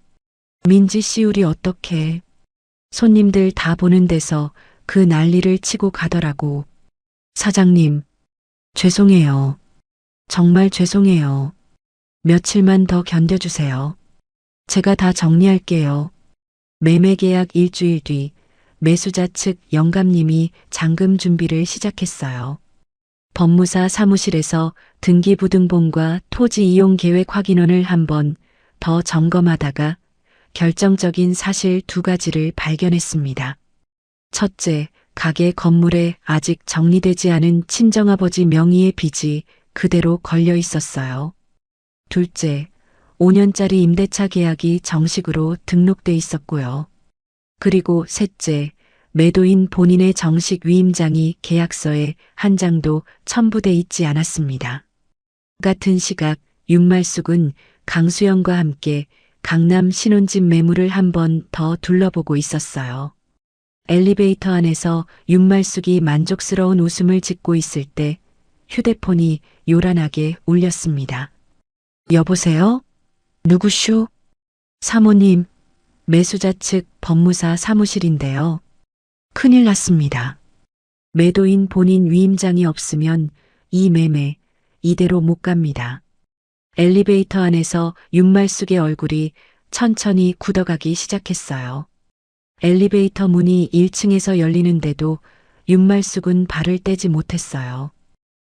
민지 씨 우리 어떡해. 손님들 다 보는 데서 그 난리를 치고 가더라고. 사장님, 죄송해요. 정말 죄송해요. 며칠만 더 견뎌주세요. 제가 다 정리할게요. 매매계약 일주일 뒤 매수자 측 영감님이 잔금 준비를 시작했어요. 법무사 사무실에서 등기부등본과 토지 이용 계획 확인원을 한 번 더 점검하다가 결정적인 사실 2가지를 발견했습니다. 첫째, 가게 건물에 아직 정리되지 않은 친정아버지 명의의 빚이 그대로 걸려 있었어요. 둘째, 5년짜리 임대차 계약이 정식으로 등록돼 있었고요. 그리고 셋째, 매도인 본인의 정식 위임장이 계약서에 한 장도 첨부돼 있지 않았습니다. 같은 시각 윤말숙은 강수영과 함께 강남 신혼집 매물을 한 번 더 둘러보고 있었어요. 엘리베이터 안에서 윤말숙이 만족스러운 웃음을 짓고 있을 때 휴대폰이 요란하게 울렸습니다. 여보세요? 누구슈? 사모님, 매수자 측 법무사 사무실인데요. 큰일 났습니다. 매도인 본인 위임장이 없으면 이 매매, 이대로 못 갑니다. 엘리베이터 안에서 윤말숙의 얼굴이 천천히 굳어가기 시작했어요. 엘리베이터 문이 1층에서 열리는데도 윤말숙은 발을 떼지 못했어요.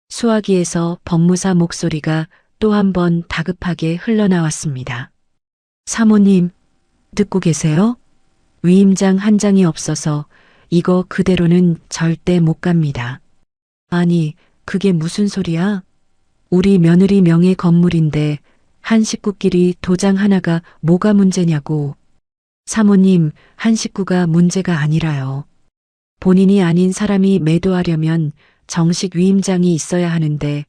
수화기에서 법무사 목소리가 또 한 번 다급하게 흘러나왔습니다. 사모님, 듣고 계세요? 위임장 한 장이 없어서 이거 그대로는 절대 못 갑니다. 아니, 그게 무슨 소리야? 우리 며느리 명의 건물인데 한 식구끼리 도장 하나가 뭐가 문제냐고. 사모님, 한 식구가 문제가 아니라요. 본인이 아닌 사람이 매도하려면 정식 위임장이 있어야 하는데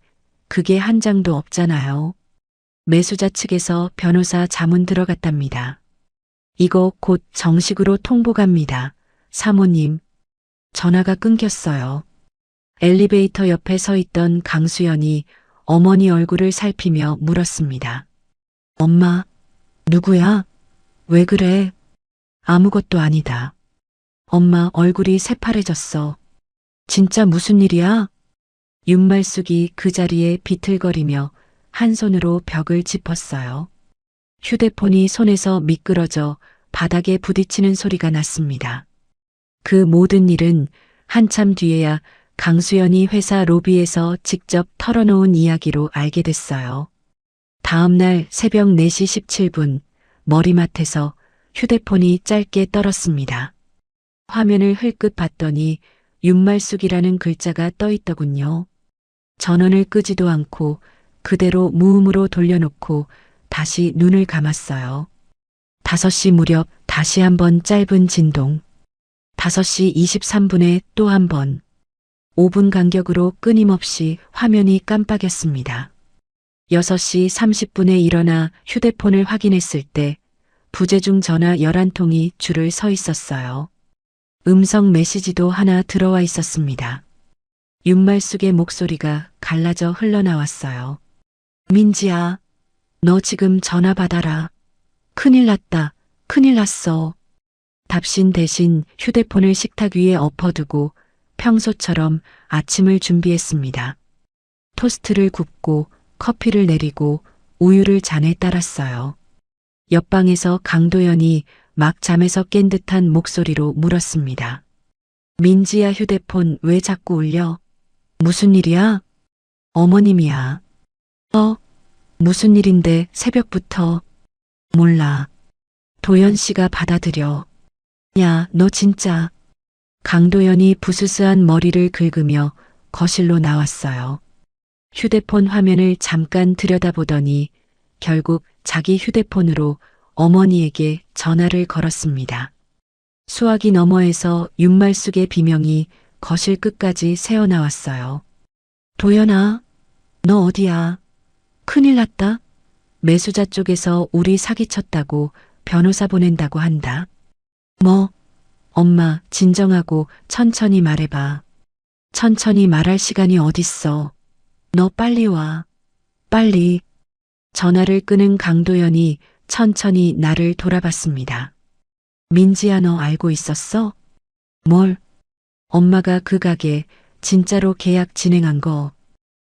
그게 한 장도 없잖아요. 매수자 측에서 변호사 자문 들어갔답니다. 이거 곧 정식으로 통보 갑니다. 사모님. 전화가 끊겼어요. 엘리베이터 옆에 서 있던 강수연이 어머니 얼굴을 살피며 물었습니다. 엄마, 누구야? 왜 그래? 아무것도 아니다. 엄마 얼굴이 새파래졌어. 진짜 무슨 일이야? 윤말숙이 그 자리에 비틀거리며 한 손으로 벽을 짚었어요. 휴대폰이 손에서 미끄러져 바닥에 부딪히는 소리가 났습니다. 그 모든 일은 한참 뒤에야 강수연이 회사 로비에서 직접 털어놓은 이야기로 알게 됐어요. 다음 날 새벽 4시 17분 머리맡에서 휴대폰이 짧게 떨었습니다. 화면을 흘끗 봤더니 윤말숙이라는 글자가 떠 있더군요. 전원을 끄지도 않고 그대로 무음으로 돌려놓고 다시 눈을 감았어요. 5시 무렵 다시 한번 짧은 진동. 5시 23분에 또 한 번. 5분 간격으로 끊임없이 화면이 깜빡였습니다. 6시 30분에 일어나 휴대폰을 확인했을 때 부재중 전화 11통이 줄을 서 있었어요. 음성 메시지도 하나 들어와 있었습니다. 윤말숙의 목소리가 갈라져 흘러나왔어요. 민지야, 너 지금 전화 받아라. 큰일 났다. 큰일 났어. 답신 대신 휴대폰을 식탁 위에 엎어두고 평소처럼 아침을 준비했습니다. 토스트를 굽고 커피를 내리고 우유를 잔에 따랐어요. 옆방에서 강도연이 막 잠에서 깬 듯한 목소리로 물었습니다. 민지야, 휴대폰 왜 자꾸 울려? 무슨 일이야? 어머님이야. 무슨 일인데 새벽부터? 몰라. 도연 씨가 받아들여. 야, 너 진짜. 강도연이 부스스한 머리를 긁으며 거실로 나왔어요. 휴대폰 화면을 잠깐 들여다보더니 결국 자기 휴대폰으로 어머니에게 전화를 걸었습니다. 수화기 너머에서 윤말숙의 비명이 거실 끝까지 새어나왔어요. 도연아, 너 어디야? 큰일 났다. 매수자 쪽에서 우리 사기쳤다고 변호사 보낸다고 한다. 뭐? 엄마, 진정하고 천천히 말해봐. 천천히 말할 시간이 어딨어. 너 빨리 와. 빨리. 전화를 끄는 강도연이 천천히 나를 돌아봤습니다. 민지야, 너 알고 있었어? 뭘? 엄마가 그 가게 진짜로 계약 진행한 거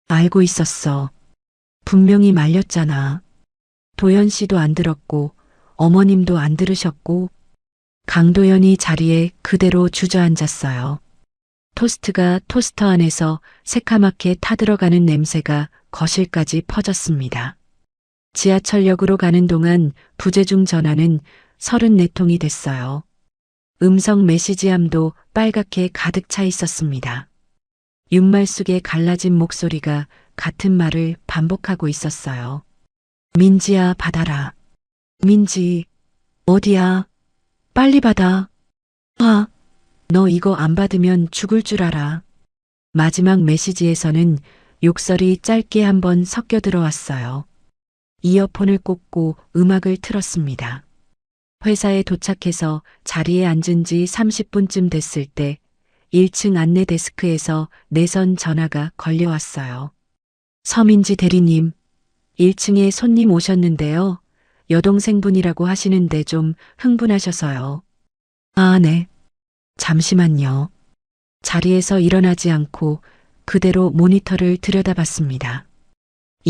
알고 있었어. 분명히 말렸잖아. 도연 씨도 안 들었고 어머님도 안 들으셨고. 강도연이 자리에 그대로 주저앉았어요. 토스트가 토스터 안에서 새카맣게 타들어가는 냄새가 거실까지 퍼졌습니다. 지하철역으로 가는 동안 부재중 전화는 34통이 됐어요. 음성 메시지함도 빨갛게 가득 차 있었습니다. 윤말숙의 갈라진 목소리가 같은 말을 반복하고 있었어요. 민지야, 받아라. 민지, 어디야? 빨리 받아. 너 이거 안 받으면 죽을 줄 알아. 마지막 메시지에서는 욕설이 짧게 한번 섞여 들어왔어요. 이어폰을 꽂고 음악을 틀었습니다. 회사에 도착해서 자리에 앉은 지 30분쯤 됐을 때 1층 안내 데스크에서 내선 전화가 걸려왔어요. 서민지 대리님, 1층에 손님 오셨는데요. 여동생분이라고 하시는데 좀 흥분하셔서요. 아, 네. 잠시만요. 자리에서 일어나지 않고 그대로 모니터를 들여다봤습니다.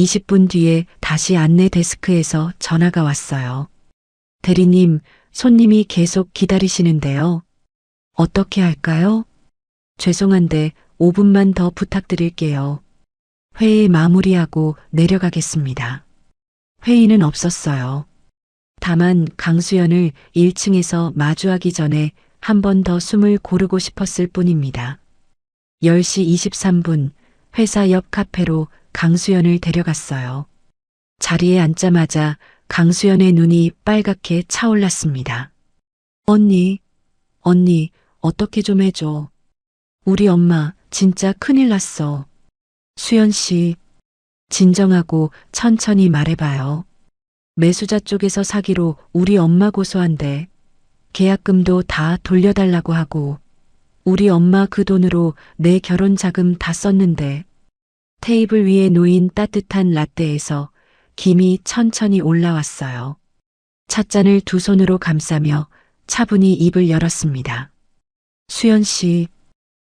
20분 뒤에 다시 안내 데스크에서 전화가 왔어요. 대리님, 손님이 계속 기다리시는데요. 어떻게 할까요? 죄송한데 5분만 더 부탁드릴게요. 회의 마무리하고 내려가겠습니다. 회의는 없었어요. 다만 강수연을 1층에서 마주하기 전에 한 번 더 숨을 고르고 싶었을 뿐입니다. 10시 23분 회사 옆 카페로 강수연을 데려갔어요. 자리에 앉자마자 강수연의 눈이 빨갛게 차올랐습니다. 언니, 어떻게 좀 해줘. 우리 엄마 진짜 큰일 났어. 수연 씨, 진정하고 천천히 말해봐요. 매수자 쪽에서 사기로 우리 엄마 고소한대. 계약금도 다 돌려달라고 하고 우리 엄마 그 돈으로 내 결혼 자금 다 썼는데. 테이블 위에 놓인 따뜻한 라떼에서 김이 천천히 올라왔어요. 찻잔을 두 손으로 감싸며 차분히 입을 열었습니다. 수연 씨,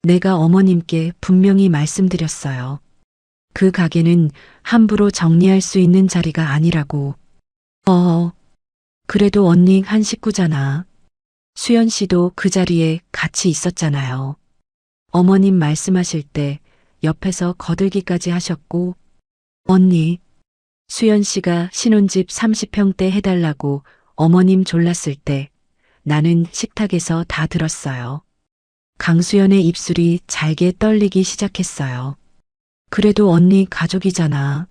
내가 어머님께 분명히 말씀드렸어요. 그 가게는 함부로 정리할 수 있는 자리가 아니라고. 그래도 언니 한 식구잖아. 수연 씨도 그 자리에 같이 있었잖아요. 어머님 말씀하실 때 옆에서 거들기까지 하셨고, 언니, 수연 씨가 신혼집 30평대 해달라고 어머님 졸랐을 때 나는 식탁에서 다 들었어요. 강수연의 입술이 잘게 떨리기 시작했어요. 그래도 언니 가족이잖아.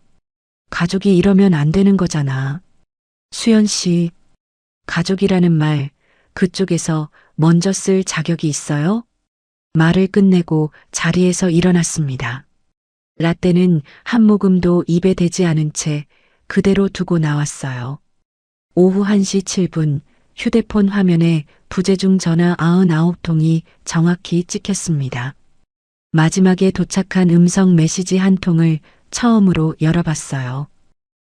가족이 이러면 안 되는 거잖아. 수연 씨, 가족이라는 말 그쪽에서 먼저 쓸 자격이 있어요? 말을 끝내고 자리에서 일어났습니다. 라떼는 한 모금도 입에 대지 않은 채 그대로 두고 나왔어요. 오후 1시 7분 휴대폰 화면에 부재중 전화 99통이 정확히 찍혔습니다. 마지막에 도착한 음성 메시지 한 통을 처음으로 열어봤어요.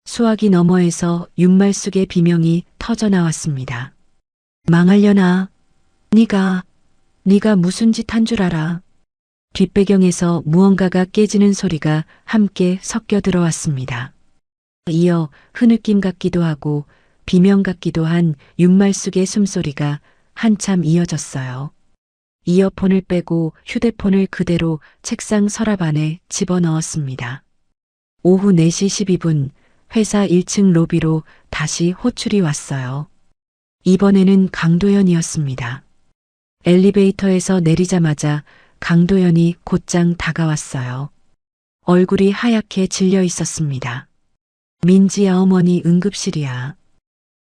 수화기 너머에서 윤말숙의 비명이 터져 나왔습니다. 망하려나? 네가 무슨 짓 한 줄 알아? 뒷배경에서 무언가가 깨지는 소리가 함께 섞여 들어왔습니다. 이어 흐느낌 같기도 하고 비명 같기도 한 윤말숙의 숨소리가 한참 이어졌어요. 이어폰을 빼고 휴대폰을 그대로 책상 서랍 안에 집어넣었습니다. 오후 4시 12분 회사 1층 로비로 다시 호출이 왔어요. 이번에는 강도연이었습니다. 엘리베이터에서 내리자마자 강도연이 곧장 다가왔어요. 얼굴이 하얗게 질려 있었습니다. 민지야 어머니 응급실이야.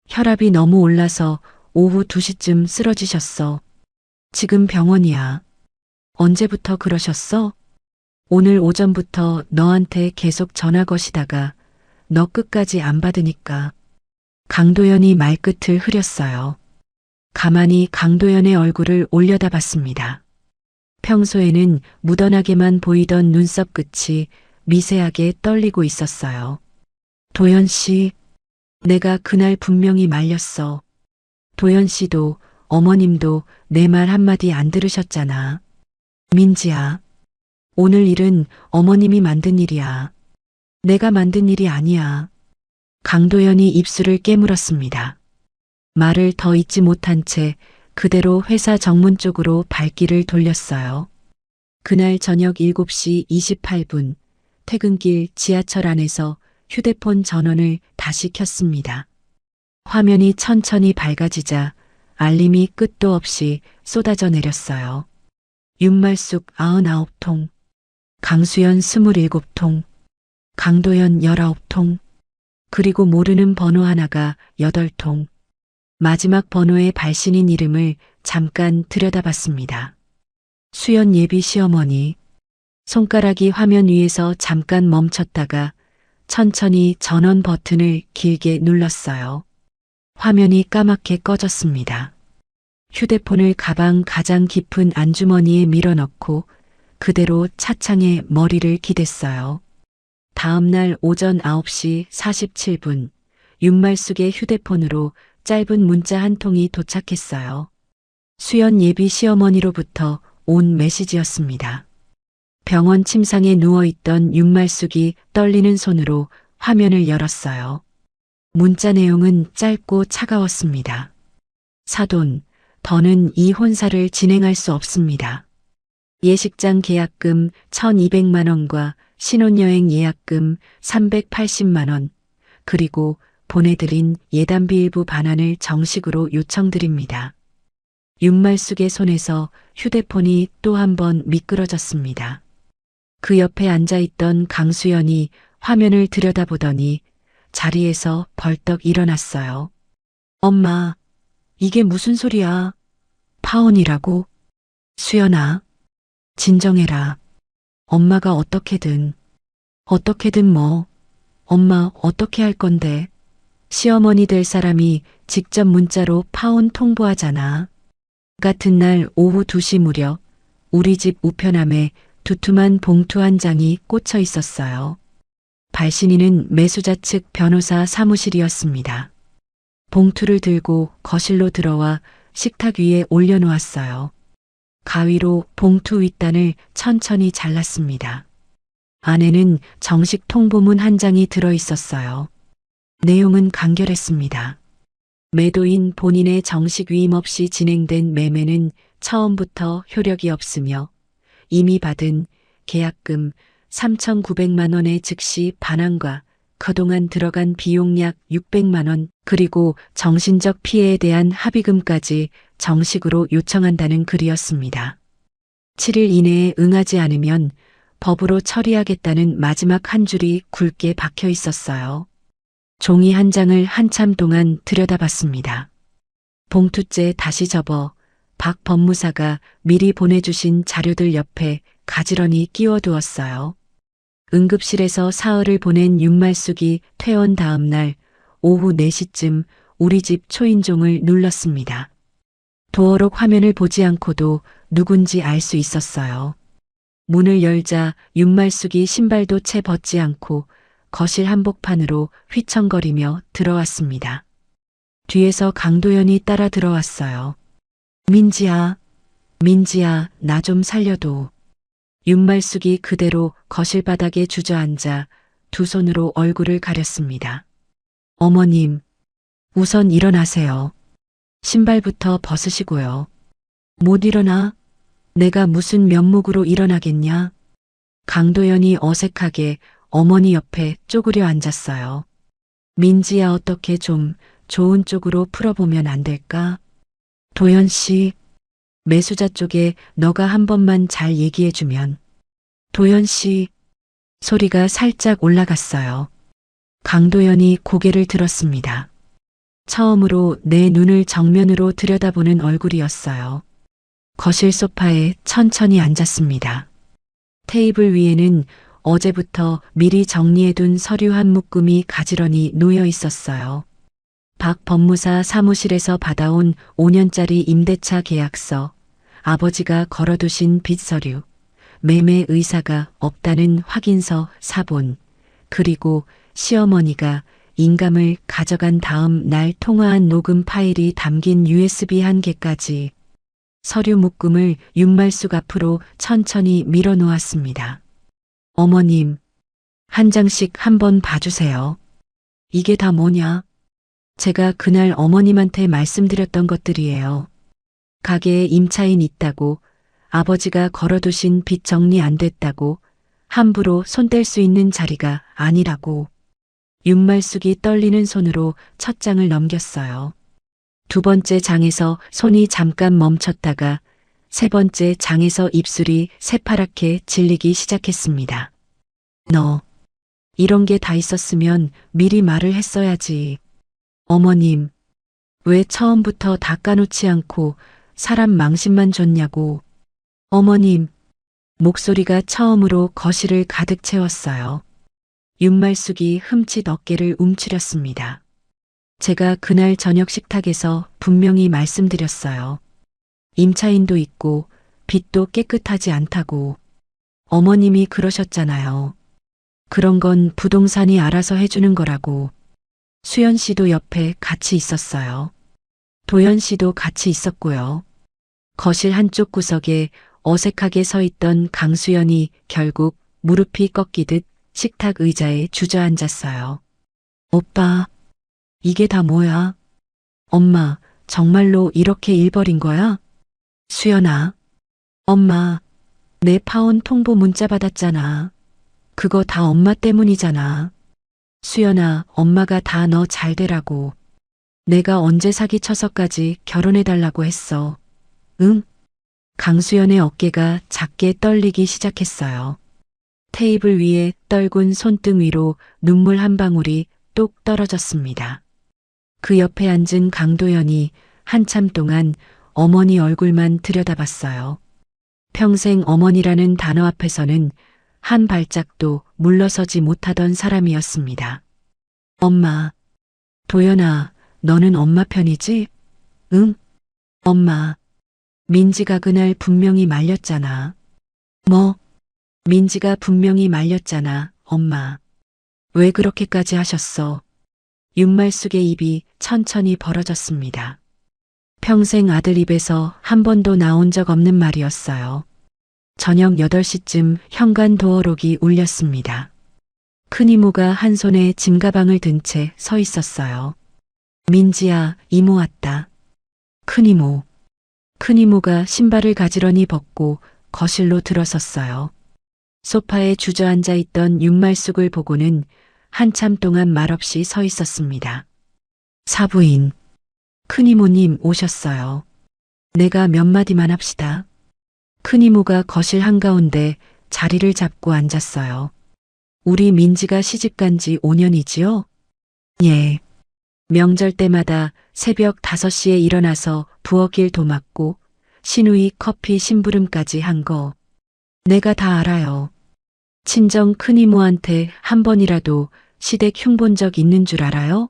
혈압이 너무 올라서 오후 2시쯤 쓰러지셨어. 지금 병원이야. 언제부터 그러셨어? 오늘 오전부터 너한테 계속 전화 거시다가 너 끝까지 안 받으니까. 강도연이 말끝을 흐렸어요. 가만히 강도연의 얼굴을 올려다봤습니다. 평소에는 무던하게만 보이던 눈썹 끝이 미세하게 떨리고 있었어요. 도연 씨, 내가 그날 분명히 말렸어. 도연 씨도 어머님도 내 말 한마디 안 들으셨잖아. 민지야, 오늘 일은 어머님이 만든 일이야. 내가 만든 일이 아니야. 강도연이 입술을 깨물었습니다. 말을 더 잇지 못한 채 그대로 회사 정문 쪽으로 발길을 돌렸어요. 그날 저녁 7시 28분 퇴근길 지하철 안에서 휴대폰 전원을 다시 켰습니다. 화면이 천천히 밝아지자 알림이 끝도 없이 쏟아져 내렸어요. 윤말숙 99통, 강수연 27통, 강도연 19통, 그리고 모르는 번호 하나가 8통. 마지막 번호의 발신인 이름을 잠깐 들여다봤습니다. 수연 예비 시어머니. 손가락이 화면 위에서 잠깐 멈췄다가 천천히 전원 버튼을 길게 눌렀어요. 화면이 까맣게 꺼졌습니다. 휴대폰을 가방 가장 깊은 안주머니에 밀어넣고 그대로 차창에 머리를 기댔어요. 다음 날 오전 9시 47분 윤말숙의 휴대폰으로 짧은 문자 한 통이 도착했어요. 수연 예비 시어머니로부터 온 메시지였습니다. 병원 침상에 누워있던 윤말숙이 떨리는 손으로 화면을 열었어요. 문자 내용은 짧고 차가웠습니다. 사돈, 더는 이 혼사를 진행할 수 없습니다. 예식장 계약금 1,200만 원과 신혼여행 예약금 380만 원, 그리고 보내드린 예단비 일부 반환을 정식으로 요청드립니다. 윤말숙의 손에서 휴대폰이 또 한 번 미끄러졌습니다. 그 옆에 앉아있던 강수연이 화면을 들여다보더니 자리에서 벌떡 일어났어요. 엄마, 이게 무슨 소리야? 파혼이라고? 수연아, 진정해라. 엄마가 어떻게든 뭐, 엄마 어떻게 할 건데? 시어머니 될 사람이 직접 문자로 파혼 통보하잖아. 같은 날 오후 2시 무렵 우리 집 우편함에 두툼한 봉투 한 장이 꽂혀 있었어요. 발신인은 매수자 측 변호사 사무실이었습니다. 봉투를 들고 거실로 들어와 식탁 위에 올려놓았어요. 가위로 봉투 윗단을 천천히 잘랐습니다. 안에는 정식 통보문 한 장이 들어 있었어요. 내용은 간결했습니다. 매도인 본인의 정식 위임 없이 진행된 매매는 처음부터 효력이 없으며 이미 받은 계약금 3,900만 원의 즉시 반환과 그동안 들어간 비용 약 600만 원, 그리고 정신적 피해에 대한 합의금까지 정식으로 요청한다는 글이었습니다. 7일 이내에 응하지 않으면 법으로 처리하겠다는 마지막 한 줄이 굵게 박혀 있었어요. 종이 한 장을 한참 동안 들여다봤습니다. 봉투째 다시 접어 박 법무사가 미리 보내주신 자료들 옆에 가지런히 끼워두었어요. 응급실에서 사흘을 보낸 윤말숙이 퇴원 다음 날 오후 4시쯤 우리 집 초인종을 눌렀습니다. 도어록 화면을 보지 않고도 누군지 알 수 있었어요. 문을 열자 윤말숙이 신발도 채 벗지 않고 거실 한복판으로 휘청거리며 들어왔습니다. 뒤에서 강도연이 따라 들어왔어요. 민지야, 나 좀 살려도. 윤말숙이 그대로 거실 바닥에 주저앉아 두 손으로 얼굴을 가렸습니다. 어머님, 우선 일어나세요. 신발부터 벗으시고요. 못 일어나? 내가 무슨 면목으로 일어나겠냐? 강도연이 어색하게 어머니 옆에 쪼그려 앉았어요. 민지야, 어떻게 좀 좋은 쪽으로 풀어보면 안 될까? 도연 씨, 매수자 쪽에 너가 한 번만 잘 얘기해주면. 도연 씨, 소리가 살짝 올라갔어요. 강도연이 고개를 들었습니다. 처음으로 내 눈을 정면으로 들여다보는 얼굴이었어요. 거실 소파에 천천히 앉았습니다. 테이블 위에는 어제부터 미리 정리해둔 서류 한 묶음이 가지런히 놓여 있었어요. 박 법무사 사무실에서 받아온 5년짜리 임대차 계약서, 아버지가 걸어두신 빚서류, 매매 의사가 없다는 확인서 사본, 그리고 시어머니가 인감을 가져간 다음 날 통화한 녹음 파일이 담긴 USB 한 개까지 서류 묶음을 윤말숙 앞으로 천천히 밀어놓았습니다. 어머님, 한 장씩 한번 봐주세요. 이게 다 뭐냐? 제가 그날 어머님한테 말씀드렸던 것들이에요. 가게에 임차인 있다고, 아버지가 걸어두신 빚 정리 안 됐다고, 함부로 손댈 수 있는 자리가 아니라고. 윤말숙이 떨리는 손으로 첫 장을 넘겼어요. 두 번째 장에서 손이 잠깐 멈췄다가 세 번째 장에서 입술이 새파랗게 질리기 시작했습니다. 너, 이런 게 다 있었으면 미리 말을 했어야지. 어머님, 왜 처음부터 다 까놓지 않고 사람 망신만 줬냐고. 어머님, 목소리가 처음으로 거실을 가득 채웠어요. 윤말숙이 흠칫 어깨를 움츠렸습니다. 제가 그날 저녁 식탁에서 분명히 말씀드렸어요. 임차인도 있고 빚도 깨끗하지 않다고. 어머님이 그러셨잖아요. 그런 건 부동산이 알아서 해주는 거라고. 수연 씨도 옆에 같이 있었어요. 도연 씨도 같이 있었고요. 거실 한쪽 구석에 어색하게 서 있던 강수연이 결국 무릎이 꺾이듯 식탁 의자에 주저앉았어요. 오빠, 이게 다 뭐야? 엄마, 정말로 이렇게 일 벌인 거야? 수연아, 엄마, 내 파혼 통보 문자 받았잖아. 그거 다 엄마 때문이잖아. 수연아, 엄마가 다 너 잘 되라고. 내가 언제 사기쳐서까지 결혼해달라고 했어. 응? 강수연의 어깨가 작게 떨리기 시작했어요. 테이블 위에 떨군 손등 위로 눈물 한 방울이 똑 떨어졌습니다. 그 옆에 앉은 강도연이 한참 동안 어머니 얼굴만 들여다봤어요. 평생 어머니라는 단어 앞에서는 한 발짝도 물러서지 못하던 사람이었습니다. 엄마, 도연아, 너는 엄마 편이지? 응? 엄마, 민지가 그날 분명히 말렸잖아. 뭐? 민지가 분명히 말렸잖아, 엄마. 왜 그렇게까지 하셨어? 윤말숙의 입이 천천히 벌어졌습니다. 평생 아들 입에서 한 번도 나온 적 없는 말이었어요. 저녁 8시쯤 현관 도어록이 울렸습니다. 큰 이모가 한 손에 짐가방을 든 채 서 있었어요. 민지야, 이모 왔다. 큰 이모. 큰 이모가 신발을 가지런히 벗고 거실로 들어섰어요. 소파에 주저앉아 있던 윤말숙을 보고는 한참 동안 말없이 서 있었습니다. 사부인, 큰 이모님 오셨어요. 내가 몇 마디만 합시다. 큰 이모가 거실 한가운데 자리를 잡고 앉았어요. 우리 민지가 시집간 지 5년이지요? 예. 명절 때마다 새벽 5시에 일어나서 부엌일 도맡고 시누이 커피 심부름까지 한 거 내가 다 알아요. 친정 큰 이모한테 한 번이라도 시댁 흉본 적 있는 줄 알아요?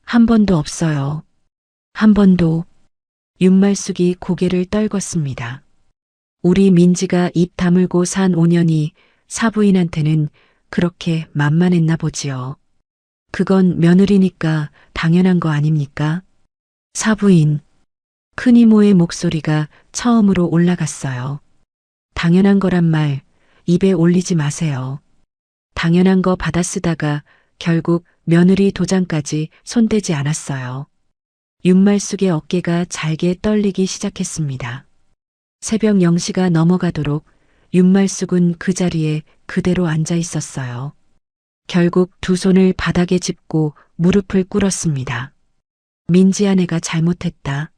한 번도 없어요. 한 번도. 윤말숙이 고개를 떨궜습니다. 우리 민지가 입 다물고 산 5년이 사부인한테는 그렇게 만만했나 보지요. 그건 며느리니까 당연한 거 아닙니까? 사부인. 큰 이모의 목소리가 처음으로 올라갔어요. 당연한 거란 말 입에 올리지 마세요. 당연한 거 받아 쓰다가 결국 며느리 도장까지 손대지 않았어요. 윤말숙의 어깨가 잘게 떨리기 시작했습니다. 새벽 0시가 넘어가도록 윤말숙은 그 자리에 그대로 앉아 있었어요. 결국 두 손을 바닥에 짚고 무릎을 꿇었습니다. 민지야, 내가 잘못했다.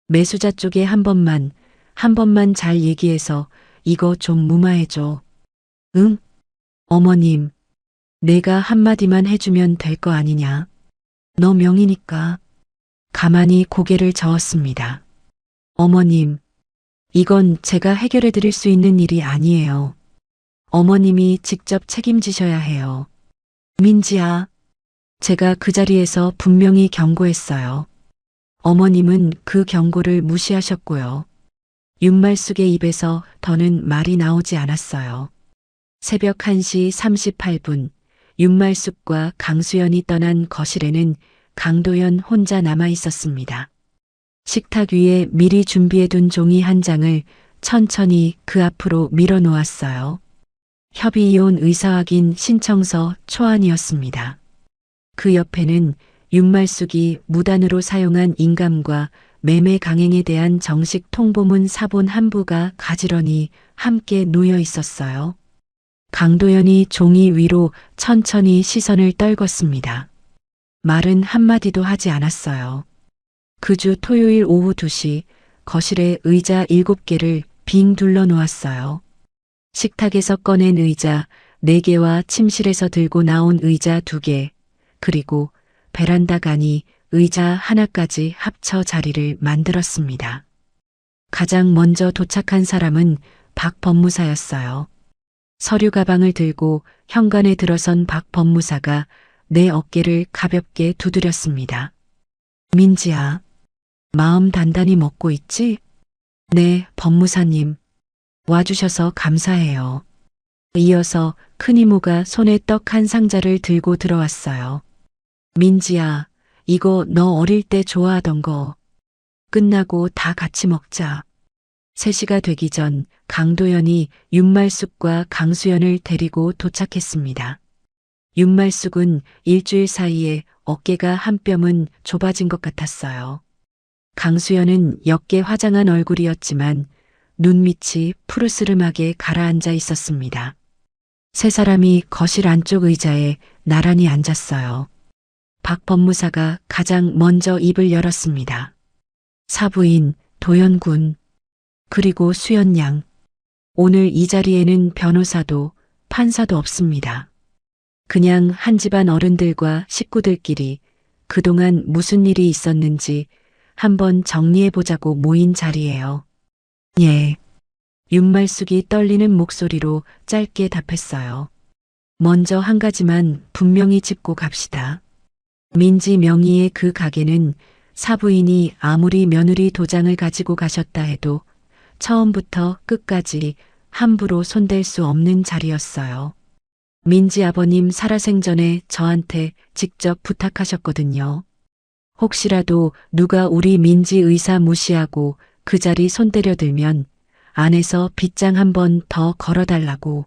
매수자 쪽에 한 번만 잘 얘기해서 이거 좀 무마해줘. 응? 어머님, 내가 한마디만 해주면 될 거 아니냐. 너 명이니까. 가만히 고개를 저었습니다. 어머님, 이건 제가 해결해 드릴 수 있는 일이 아니에요. 어머님이 직접 책임지셔야 해요. 민지야, 제가 그 자리에서 분명히 경고했어요. 어머님은 그 경고를 무시하셨고요. 윤말숙의 입에서 더는 말이 나오지 않았어요. 새벽 1시 38분, 윤말숙과 강수연이 떠난 거실에는 강도연 혼자 남아 있었습니다. 식탁 위에 미리 준비해둔 종이 한 장을 천천히 그 앞으로 밀어 놓았어요. 협의이혼 의사확인 신청서 초안이었습니다. 그 옆에는 윤말숙이 무단으로 사용한 인감과 매매 강행에 대한 정식 통보문 사본 한 부가 가지런히 함께 놓여 있었어요. 강도연이 종이 위로 천천히 시선을 떨궜습니다. 말은 한마디도 하지 않았어요. 그 주 토요일 오후 2시 거실에 의자 7개를 빙 둘러 놓았어요. 식탁에서 꺼낸 의자 4개와 침실에서 들고 나온 의자 2개, 그리고 베란다 가니 의자 하나까지 합쳐 자리를 만들었습니다. 가장 먼저 도착한 사람은 박 법무사였어요. 서류 가방을 들고 현관에 들어선 박 법무사가 내 어깨를 가볍게 두드렸습니다. 민지야, 마음 단단히 먹고 있지? 네, 법무사님. 와주셔서 감사해요. 이어서 큰 이모가 손에 떡 한 상자를 들고 들어왔어요. 민지야, 이거 너 어릴 때 좋아하던 거. 끝나고 다 같이 먹자. 3시가 되기 전 강도연이 윤말숙과 강수연을 데리고 도착했습니다. 윤말숙은 일주일 사이에 어깨가 한 뼘은 좁아진 것 같았어요. 강수연은 옅게 화장한 얼굴이었지만 눈밑이 푸르스름하게 가라앉아 있었습니다. 세 사람이 거실 안쪽 의자에 나란히 앉았어요. 박 법무사가 가장 먼저 입을 열었습니다. 사부인 도연군, 그리고 수연 양. 오늘 이 자리에는 변호사도 판사도 없습니다. 그냥 한 집안 어른들과 식구들끼리 그동안 무슨 일이 있었는지 한번 정리해보자고 모인 자리예요. 예. 윤말숙이 떨리는 목소리로 짧게 답했어요. 먼저 한 가지만 분명히 짚고 갑시다. 민지 명의의 그 가게는 사부인이 아무리 며느리 도장을 가지고 가셨다 해도 처음부터 끝까지 함부로 손댈 수 없는 자리였어요. 민지 아버님 살아생전에 저한테 직접 부탁하셨거든요. 혹시라도 누가 우리 민지 의사 무시하고 그 자리 손때려 들면 안에서 빗장 한 번 더 걸어달라고.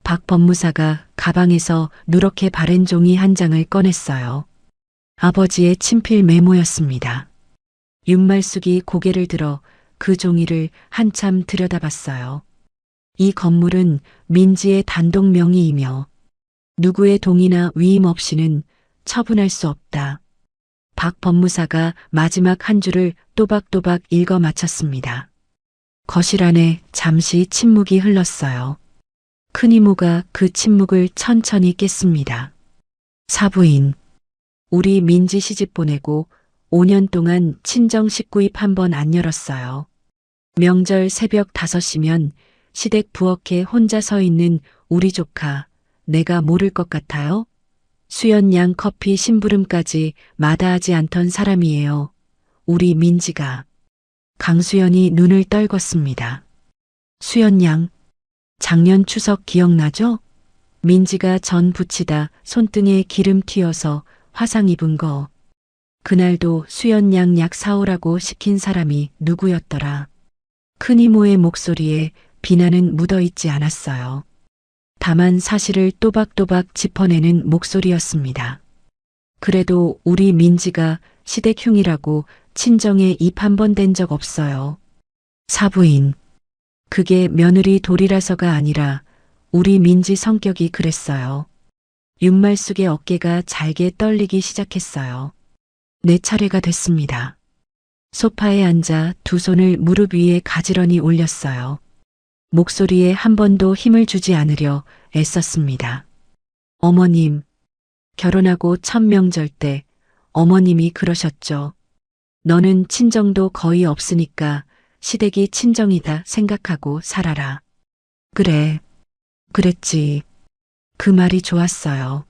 박 법무사가 가방에서 누렇게 바랜 종이 한 장을 꺼냈어요. 아버지의 친필 메모였습니다. 윤말숙이 고개를 들어 그 종이를 한참 들여다봤어요. 이 건물은 민지의 단독 명의이며 누구의 동의나 위임 없이는 처분할 수 없다. 박 법무사가 마지막 한 줄을 또박또박 읽어 마쳤습니다. 거실 안에 잠시 침묵이 흘렀어요. 큰 이모가 그 침묵을 천천히 깼습니다. 사부인, 우리 민지 시집 보내고 5년 동안 친정 식구입 한 번 안 열었어요. 명절 새벽 5시면 시댁 부엌에 혼자 서 있는 우리 조카, 내가 모를 것 같아요? 수연 양 커피 심부름까지 마다하지 않던 사람이에요. 우리 민지가. 강수연이 눈을 떨궜습니다. 수연 양, 작년 추석 기억나죠? 민지가 전 부치다 손등에 기름 튀어서 화상 입은 거. 그날도 수연 양 약 사오라고 시킨 사람이 누구였더라. 큰 이모의 목소리에 비난은 묻어있지 않았어요. 다만 사실을 또박또박 짚어내는 목소리였습니다. 그래도 우리 민지가 시댁 흉이라고 친정에 입 한 번 댄 적 없어요. 사부인, 그게 며느리 돌이라서가 아니라 우리 민지 성격이 그랬어요. 윤말숙의 어깨가 잘게 떨리기 시작했어요. 내 차례가 됐습니다. 소파에 앉아 두 손을 무릎 위에 가지런히 올렸어요. 목소리에 한 번도 힘을 주지 않으려 애썼습니다. 어머님, 결혼하고 첫 명절 때 어머님이 그러셨죠. 너는 친정도 거의 없으니까 시댁이 친정이다 생각하고 살아라. 그래, 그랬지. 그 말이 좋았어요.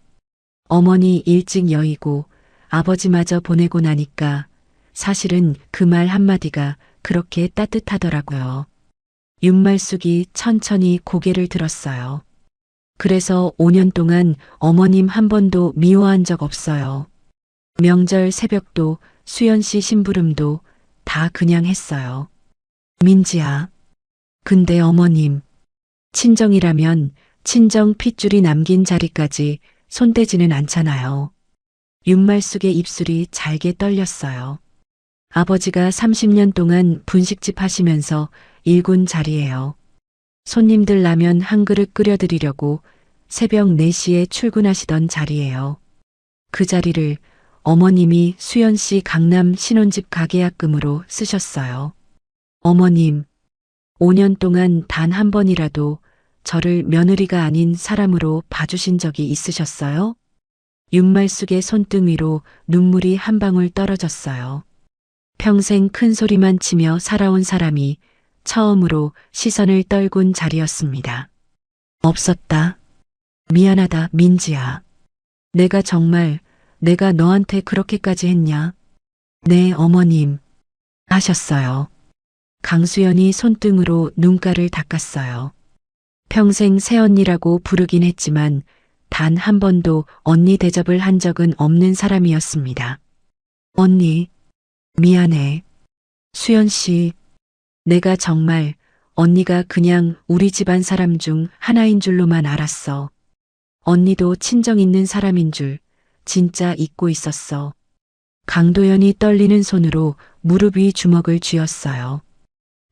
어머니 일찍 여의고 아버지마저 보내고 나니까 사실은 그 말 한마디가 그렇게 따뜻하더라고요. 윤말숙이 천천히 고개를 들었어요. 그래서 5년 동안 어머님 한 번도 미워한 적 없어요. 명절 새벽도 수연 씨 심부름도 다 그냥 했어요. 민지야. 근데 어머님, 친정이라면 친정 핏줄이 남긴 자리까지 손대지는 않잖아요. 윤말숙의 입술이 잘게 떨렸어요. 아버지가 30년 동안 분식집 하시면서 일군 자리예요. 손님들 라면 한 그릇 끓여드리려고 새벽 4시에 출근하시던 자리예요. 그 자리를 어머님이 수연 씨 강남 신혼집 가계약금으로 쓰셨어요. 어머님, 5년 동안 단 한 번이라도 저를 며느리가 아닌 사람으로 봐주신 적이 있으셨어요? 윤말숙의 손등 위로 눈물이 한 방울 떨어졌어요. 평생 큰 소리만 치며 살아온 사람이 처음으로 시선을 떨군 자리였습니다. 없었다. 미안하다, 민지야. 내가 너한테 그렇게까지 했냐? 네, 어머님. 하셨어요. 강수연이 손등으로 눈가를 닦았어요. 평생 새언니라고 부르긴 했지만 단 한 번도 언니 대접을 한 적은 없는 사람이었습니다. 언니, 미안해. 수연 씨, 내가 정말 언니가 그냥 우리 집안 사람 중 하나인 줄로만 알았어. 언니도 친정 있는 사람인 줄 진짜 잊고 있었어. 강도연이 떨리는 손으로 무릎 위 주먹을 쥐었어요.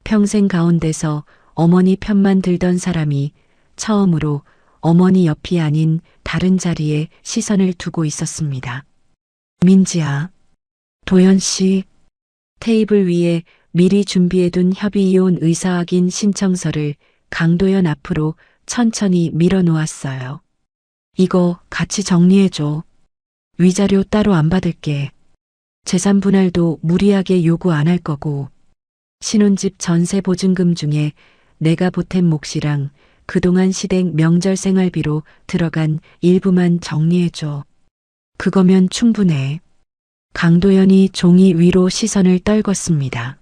평생 가운데서 어머니 편만 들던 사람이 처음으로 어머니 옆이 아닌 다른 자리에 시선을 두고 있었습니다. 민지야, 도연 씨, 테이블 위에 미리 준비해둔 협의이혼 의사확인 신청서를 강도연 앞으로 천천히 밀어 놓았어요. 이거 같이 정리해줘. 위자료 따로 안 받을게. 재산 분할도 무리하게 요구 안 할 거고. 신혼집 전세 보증금 중에 내가 보탠 몫이랑 그동안 시댁 명절 생활비로 들어간 일부만 정리해줘. 그거면 충분해. 강도연이 종이 위로 시선을 떨궜습니다.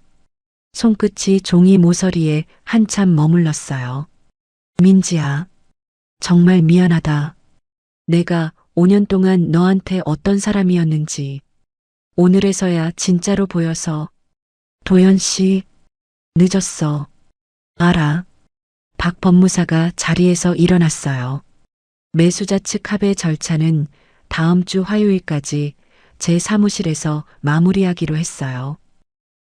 손끝이 종이 모서리에 한참 머물렀어요. 민지야, 정말 미안하다. 내가 5년 동안 너한테 어떤 사람이었는지 오늘에서야 진짜로 보여서. 도연 씨, 늦었어. 알아. 박 법무사가 자리에서 일어났어요. 매수자 측 합의 절차는 다음 주 화요일까지 제 사무실에서 마무리하기로 했어요.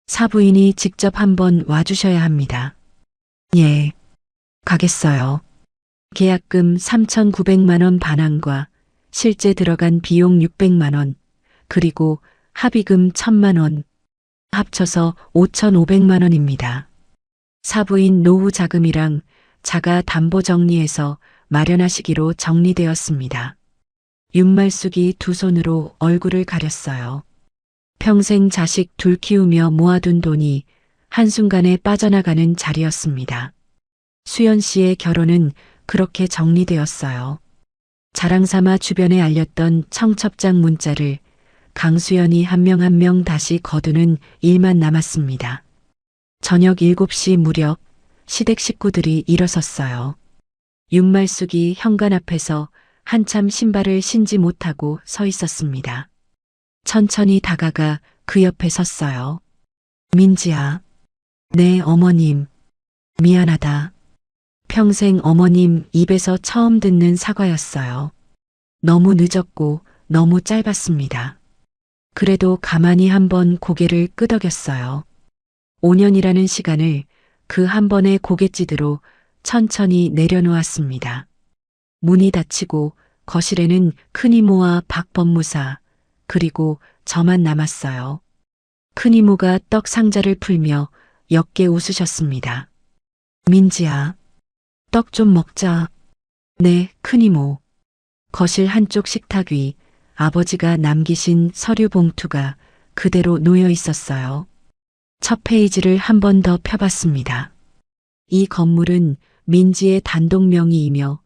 사부인이 직접 한번 와주셔야 합니다. 예, 가겠어요. 계약금 3,900만 원 반환과 실제 들어간 비용 600만 원, 그리고 합의금 1,000만 원, 합쳐서 5,500만 원입니다. 사부인 노후 자금이랑 자가 담보 정리해서 마련하시기로 정리되었습니다. 윤말숙이 두 손으로 얼굴을 가렸어요. 평생 자식 둘 키우며 모아둔 돈이 한순간에 빠져나가는 자리였습니다. 수연 씨의 결혼은 그렇게 정리되었어요. 자랑삼아 주변에 알렸던 청첩장 문자를 강수연이 한 명 한 명 다시 거두는 일만 남았습니다. 저녁 7시 무렵 시댁 식구들이 일어섰어요. 윤말숙이 현관 앞에서 한참 신발을 신지 못하고 서 있었습니다. 천천히 다가가 그 옆에 섰어요. 민지야, 네 어머님, 미안하다. 평생 어머님 입에서 처음 듣는 사과였어요. 너무 늦었고 너무 짧았습니다. 그래도 가만히 한번 고개를 끄덕였어요. 5년이라는 시간을 그 한 번의 고갯짓으로 천천히 내려놓았습니다. 문이 닫히고 거실에는 큰이모와 박 법무사, 그리고 저만 남았어요. 큰이모가 떡 상자를 풀며 옅게 웃으셨습니다. 민지야, 떡 좀 먹자. 네, 큰이모. 거실 한쪽 식탁 위 아버지가 남기신 서류 봉투가 그대로 놓여 있었어요. 첫 페이지를 한 번 더 펴봤습니다. 이 건물은 민지의 단독 명의이며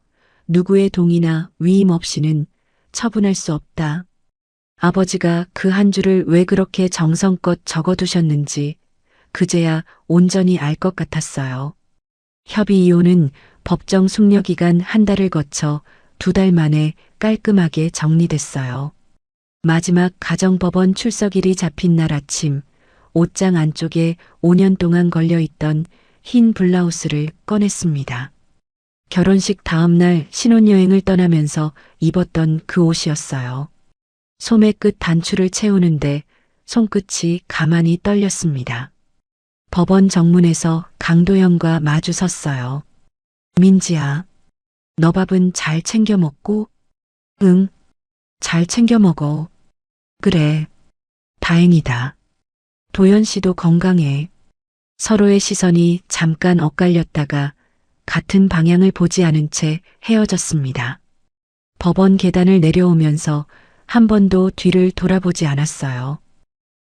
누구의 동의나 위임 없이는 처분할 수 없다. 아버지가 그 한 줄을 왜 그렇게 정성껏 적어두셨는지 그제야 온전히 알 것 같았어요. 협의 이혼은 법정 숙려기간 한 달을 거쳐 2달 만에 깔끔하게 정리됐어요. 마지막 가정법원 출석일이 잡힌 날 아침, 옷장 안쪽에 5년 동안 걸려있던 흰 블라우스를 꺼냈습니다. 결혼식 다음 날 신혼여행을 떠나면서 입었던 그 옷이었어요. 소매 끝 단추를 채우는데 손끝이 가만히 떨렸습니다. 법원 정문에서 강도연과 마주 섰어요. 민지야, 너 밥은 잘 챙겨 먹고? 응, 잘 챙겨 먹어. 그래, 다행이다. 도연 씨도 건강해. 서로의 시선이 잠깐 엇갈렸다가 같은 방향을 보지 않은 채 헤어졌습니다. 법원 계단을 내려오면서 한 번도 뒤를 돌아보지 않았어요.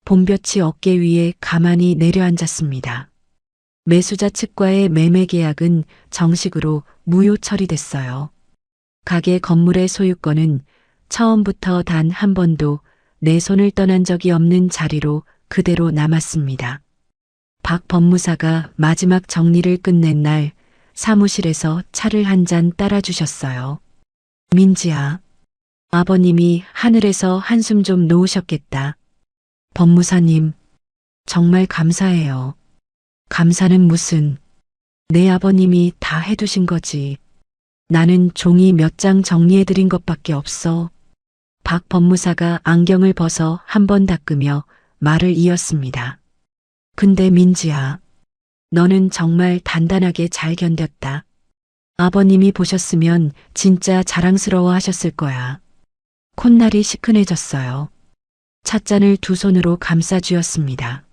봄볕이 어깨 위에 가만히 내려앉았습니다. 매수자 측과의 매매 계약은 정식으로 무효 처리됐어요. 가게 건물의 소유권은 처음부터 단 한 번도 내 손을 떠난 적이 없는 자리로 그대로 남았습니다. 박 법무사가 마지막 정리를 끝낸 날 사무실에서 차를 한 잔 따라주셨어요. 민지야, 아버님이 하늘에서 한숨 좀 놓으셨겠다. 법무사님, 정말 감사해요. 감사는 무슨, 내 아버님이 다 해두신 거지. 나는 종이 몇 장 정리해드린 것밖에 없어. 박 법무사가 안경을 벗어 한 번 닦으며 말을 이었습니다. 근데 민지야, 너는 정말 단단하게 잘 견뎠다. 아버님이 보셨으면 진짜 자랑스러워 하셨을 거야. 콧날이 시큰해졌어요. 찻잔을 두 손으로 감싸 쥐었습니다.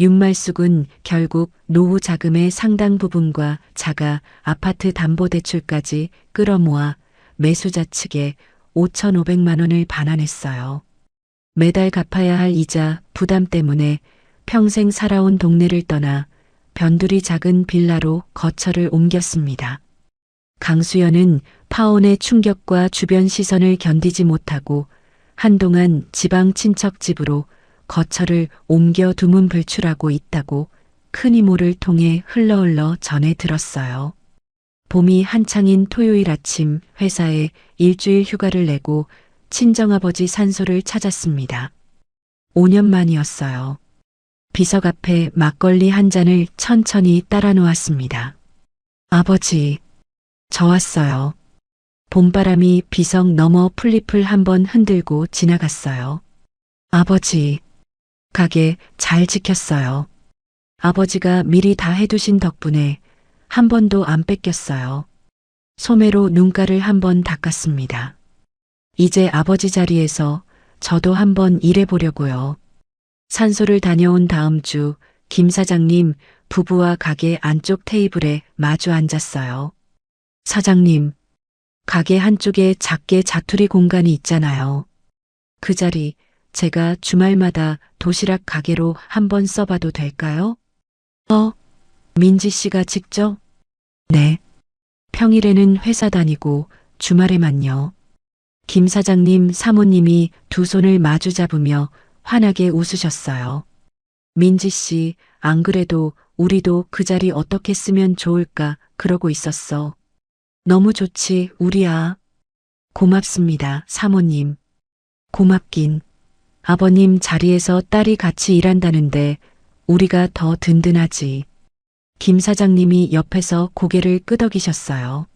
윤말숙은 결국 노후 자금의 상당 부분과 자가 아파트 담보대출까지 끌어모아 매수자 측에 5,500만 원을 반환했어요. 매달 갚아야 할 이자 부담 때문에 평생 살아온 동네를 떠나 변두리 작은 빌라로 거처를 옮겼습니다. 강수연은 파혼의 충격과 주변 시선을 견디지 못하고 한동안 지방 친척 집으로 거처를 옮겨 두문 불출하고 있다고 큰 이모를 통해 흘러 전해 들었어요. 봄이 한창인 토요일 아침 회사에 일주일 휴가를 내고 친정아버지 산소를 찾았습니다. 5년 만이었어요. 비석 앞에 막걸리 한 잔을 천천히 따라 놓았습니다. 아버지, 저 왔어요. 봄바람이 비석 너머 풀잎을 한번 흔들고 지나갔어요. 아버지, 가게 잘 지켰어요. 아버지가 미리 다 해두신 덕분에 한 번도 안 뺏겼어요. 소매로 눈가를 한번 닦았습니다. 이제 아버지 자리에서 저도 한번 일해보려고요. 산소를 다녀온 다음 주 김 사장님 부부와 가게 안쪽 테이블에 마주 앉았어요. 사장님, 가게 한쪽에 작게 자투리 공간이 있잖아요. 그 자리 제가 주말마다 도시락 가게로 한번 써봐도 될까요? 민지 씨가 직접? 네. 평일에는 회사 다니고 주말에만요. 김 사장님 사모님이 두 손을 마주 잡으며 환하게 웃으셨어요. 민지 씨, 안 그래도 우리도 그 자리 어떻게 쓰면 좋을까 그러고 있었어. 너무 좋지, 우리야. 고맙습니다, 사모님. 고맙긴. 아버님 자리에서 딸이 같이 일한다는데 우리가 더 든든하지. 김 사장님이 옆에서 고개를 끄덕이셨어요.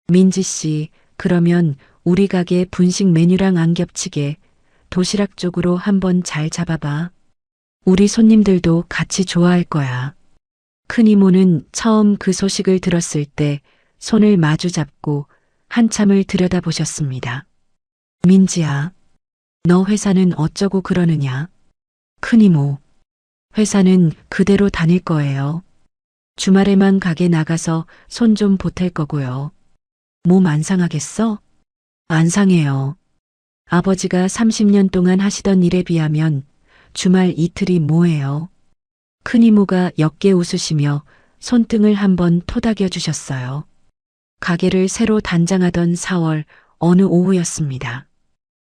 민지 씨, 그러면 우리 가게 분식 메뉴랑 안 겹치게 도시락 쪽으로 한번 잘 잡아봐. 우리 손님들도 같이 좋아할 거야. 큰 이모는 처음 그 소식을 들었을 때 손을 마주 잡고 한참을 들여다보셨습니다. 민지야, 너 회사는 어쩌고 그러느냐? 큰 이모, 회사는 그대로 다닐 거예요. 주말에만 가게 나가서 손 좀 보탤 거고요. 몸 안 상하겠어? 안 상해요. 아버지가 30년 동안 하시던 일에 비하면 주말 이틀이 뭐예요. 큰 이모가 옅게 웃으시며 손등을 한번 토닥여 주셨어요. 가게를 새로 단장하던 4월 어느 오후였습니다.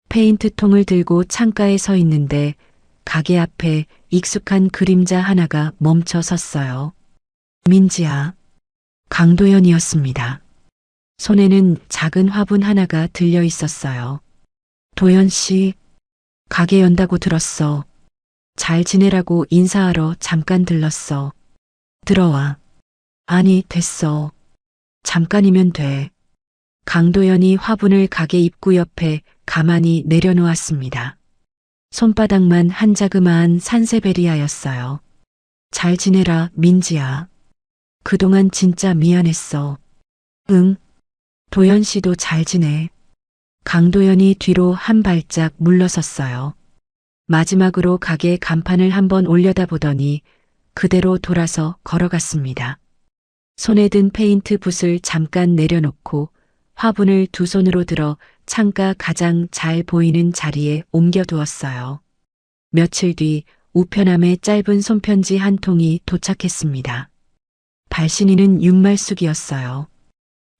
페인트통을 들고 창가에 서 있는데 가게 앞에 익숙한 그림자 하나가 멈춰 섰어요. 민지야. 강도연이었습니다. 손에는 작은 화분 하나가 들려 있었어요. 도연 씨, 가게 연다고 들었어. 잘 지내라고 인사하러 잠깐 들렀어. 들어와. 아니, 됐어. 잠깐이면 돼. 강도연이 화분을 가게 입구 옆에 가만히 내려놓았습니다. 손바닥만 한 자그마한 산세베리아였어요. 잘 지내라, 민지야. 그동안 진짜 미안했어. 응. 도연 씨도 잘 지내. 강도연이 뒤로 한 발짝 물러섰어요. 마지막으로 가게 간판을 한번 올려다보더니 그대로 돌아서 걸어갔습니다. 손에 든 페인트 붓을 잠깐 내려놓고 화분을 두 손으로 들어 창가 가장 잘 보이는 자리에 옮겨두었어요. 며칠 뒤 우편함에 짧은 손편지 한 통이 도착했습니다. 발신인은 윤말숙이었어요.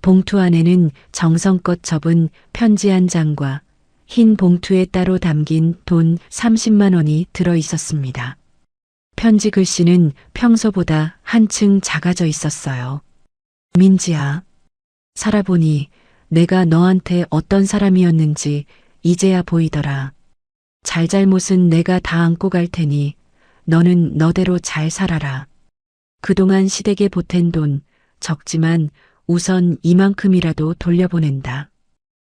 봉투 안에는 정성껏 접은 편지 한 장과 흰 봉투에 따로 담긴 돈 30만 원이 들어 있었습니다. 편지 글씨는 평소보다 한층 작아져 있었어요. 민지야, 살아보니 내가 너한테 어떤 사람이었는지 이제야 보이더라. 잘잘못은 내가 다 안고 갈 테니 너는 너대로 잘 살아라. 그동안 시댁에 보탠 돈 적지만 우선 이만큼이라도 돌려보낸다.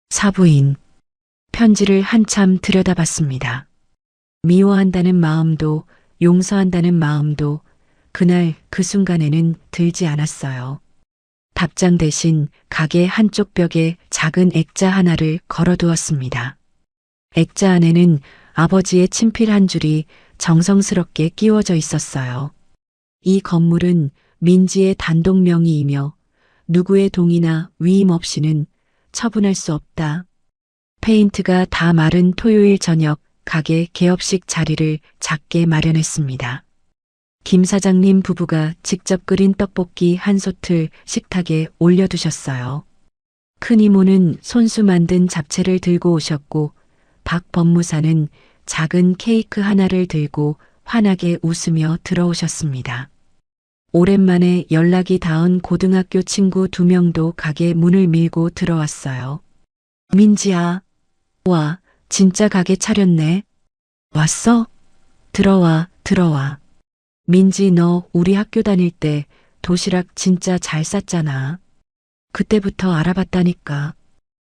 사부인. 편지를 한참 들여다봤습니다. 미워한다는 마음도 용서한다는 마음도 그날 그 순간에는 들지 않았어요. 답장 대신 가게 한쪽 벽에 작은 액자 하나를 걸어두었습니다. 액자 안에는 아버지의 친필 한 줄이 정성스럽게 끼워져 있었어요. 이 건물은 민지의 단독 명의이며 누구의 동의나 위임 없이는 처분할 수 없다. 페인트가 다 마른 토요일 저녁 가게 개업식 자리를 작게 마련했습니다. 김 사장님 부부가 직접 끓인 떡볶이 한 솥을 식탁에 올려두셨어요. 큰 이모는 손수 만든 잡채를 들고 오셨고 박 법무사는 작은 케이크 하나를 들고 환하게 웃으며 들어오셨습니다. 오랜만에 연락이 닿은 고등학교 친구 2명도 가게 문을 밀고 들어왔어요. 민지야. 와, 진짜 가게 차렸네. 왔어? 들어와, 들어와. 민지 너 우리 학교 다닐 때 도시락 진짜 잘 쌌잖아. 그때부터 알아봤다니까.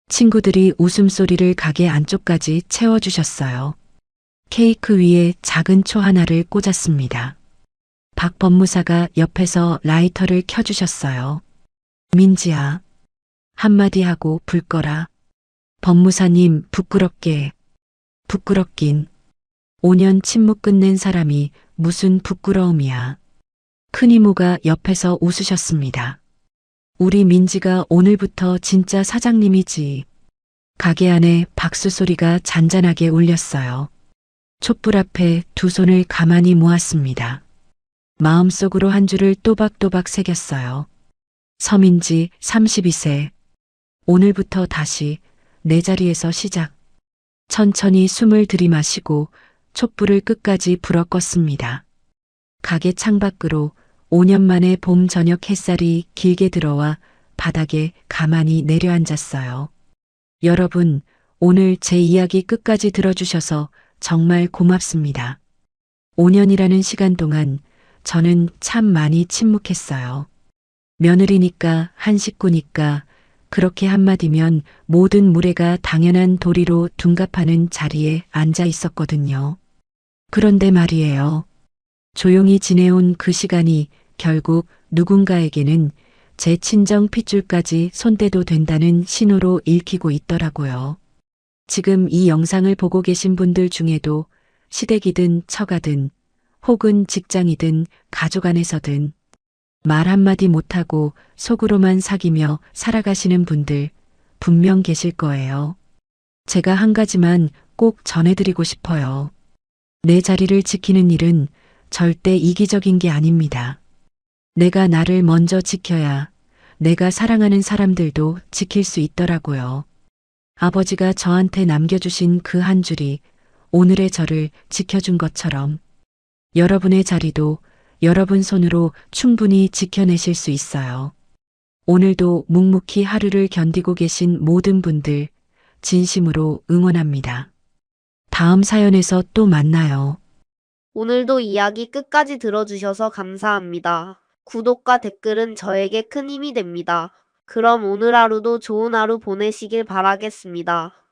친구들이 웃음소리를 가게 안쪽까지 채워주셨어요. 케이크 위에 작은 초 하나를 꽂았습니다. 박 법무사가 옆에서 라이터를 켜주셨어요. 민지야. 한마디 하고 불 꺼라. 법무사님 부끄럽게. 부끄럽긴. 5년 침묵 끝낸 사람이 무슨 부끄러움이야. 큰 이모가 옆에서 웃으셨습니다. 우리 민지가 오늘부터 진짜 사장님이지. 가게 안에 박수 소리가 잔잔하게 울렸어요. 촛불 앞에 두 손을 가만히 모았습니다. 마음속으로 한 줄을 또박또박 새겼어요. 서민지 32세. 오늘부터 다시 내 자리에서 시작. 천천히 숨을 들이마시고 촛불을 끝까지 불어 껐습니다. 가게 창밖으로 5년 만에 봄 저녁 햇살이 길게 들어와 바닥에 가만히 내려앉았어요. 여러분, 오늘 제 이야기 끝까지 들어주셔서 정말 고맙습니다. 5년이라는 시간 동안 저는 참 많이 침묵했어요. 며느리니까 한 식구니까 그렇게 한마디면 모든 무례가 당연한 도리로 둔갑하는 자리에 앉아 있었거든요. 그런데 말이에요. 조용히 지내온 그 시간이 결국 누군가에게는 제 친정 핏줄까지 손대도 된다는 신호로 읽히고 있더라고요. 지금 이 영상을 보고 계신 분들 중에도 시댁이든 처가든 혹은 직장이든 가족 안에서든 말 한마디 못하고 속으로만 사귀며 살아가시는 분들 분명 계실 거예요. 제가 한 가지만 꼭 전해드리고 싶어요. 내 자리를 지키는 일은 절대 이기적인 게 아닙니다. 내가 나를 먼저 지켜야 내가 사랑하는 사람들도 지킬 수 있더라고요. 아버지가 저한테 남겨주신 그 한 줄이 오늘의 저를 지켜준 것처럼 여러분의 자리도 여러분 손으로 충분히 지켜내실 수 있어요. 오늘도 묵묵히 하루를 견디고 계신 모든 분들 진심으로 응원합니다. 다음 사연에서 또 만나요. 오늘도 이야기 끝까지 들어주셔서 감사합니다. 구독과 댓글은 저에게 큰 힘이 됩니다. 그럼 오늘 하루도 좋은 하루 보내시길 바라겠습니다.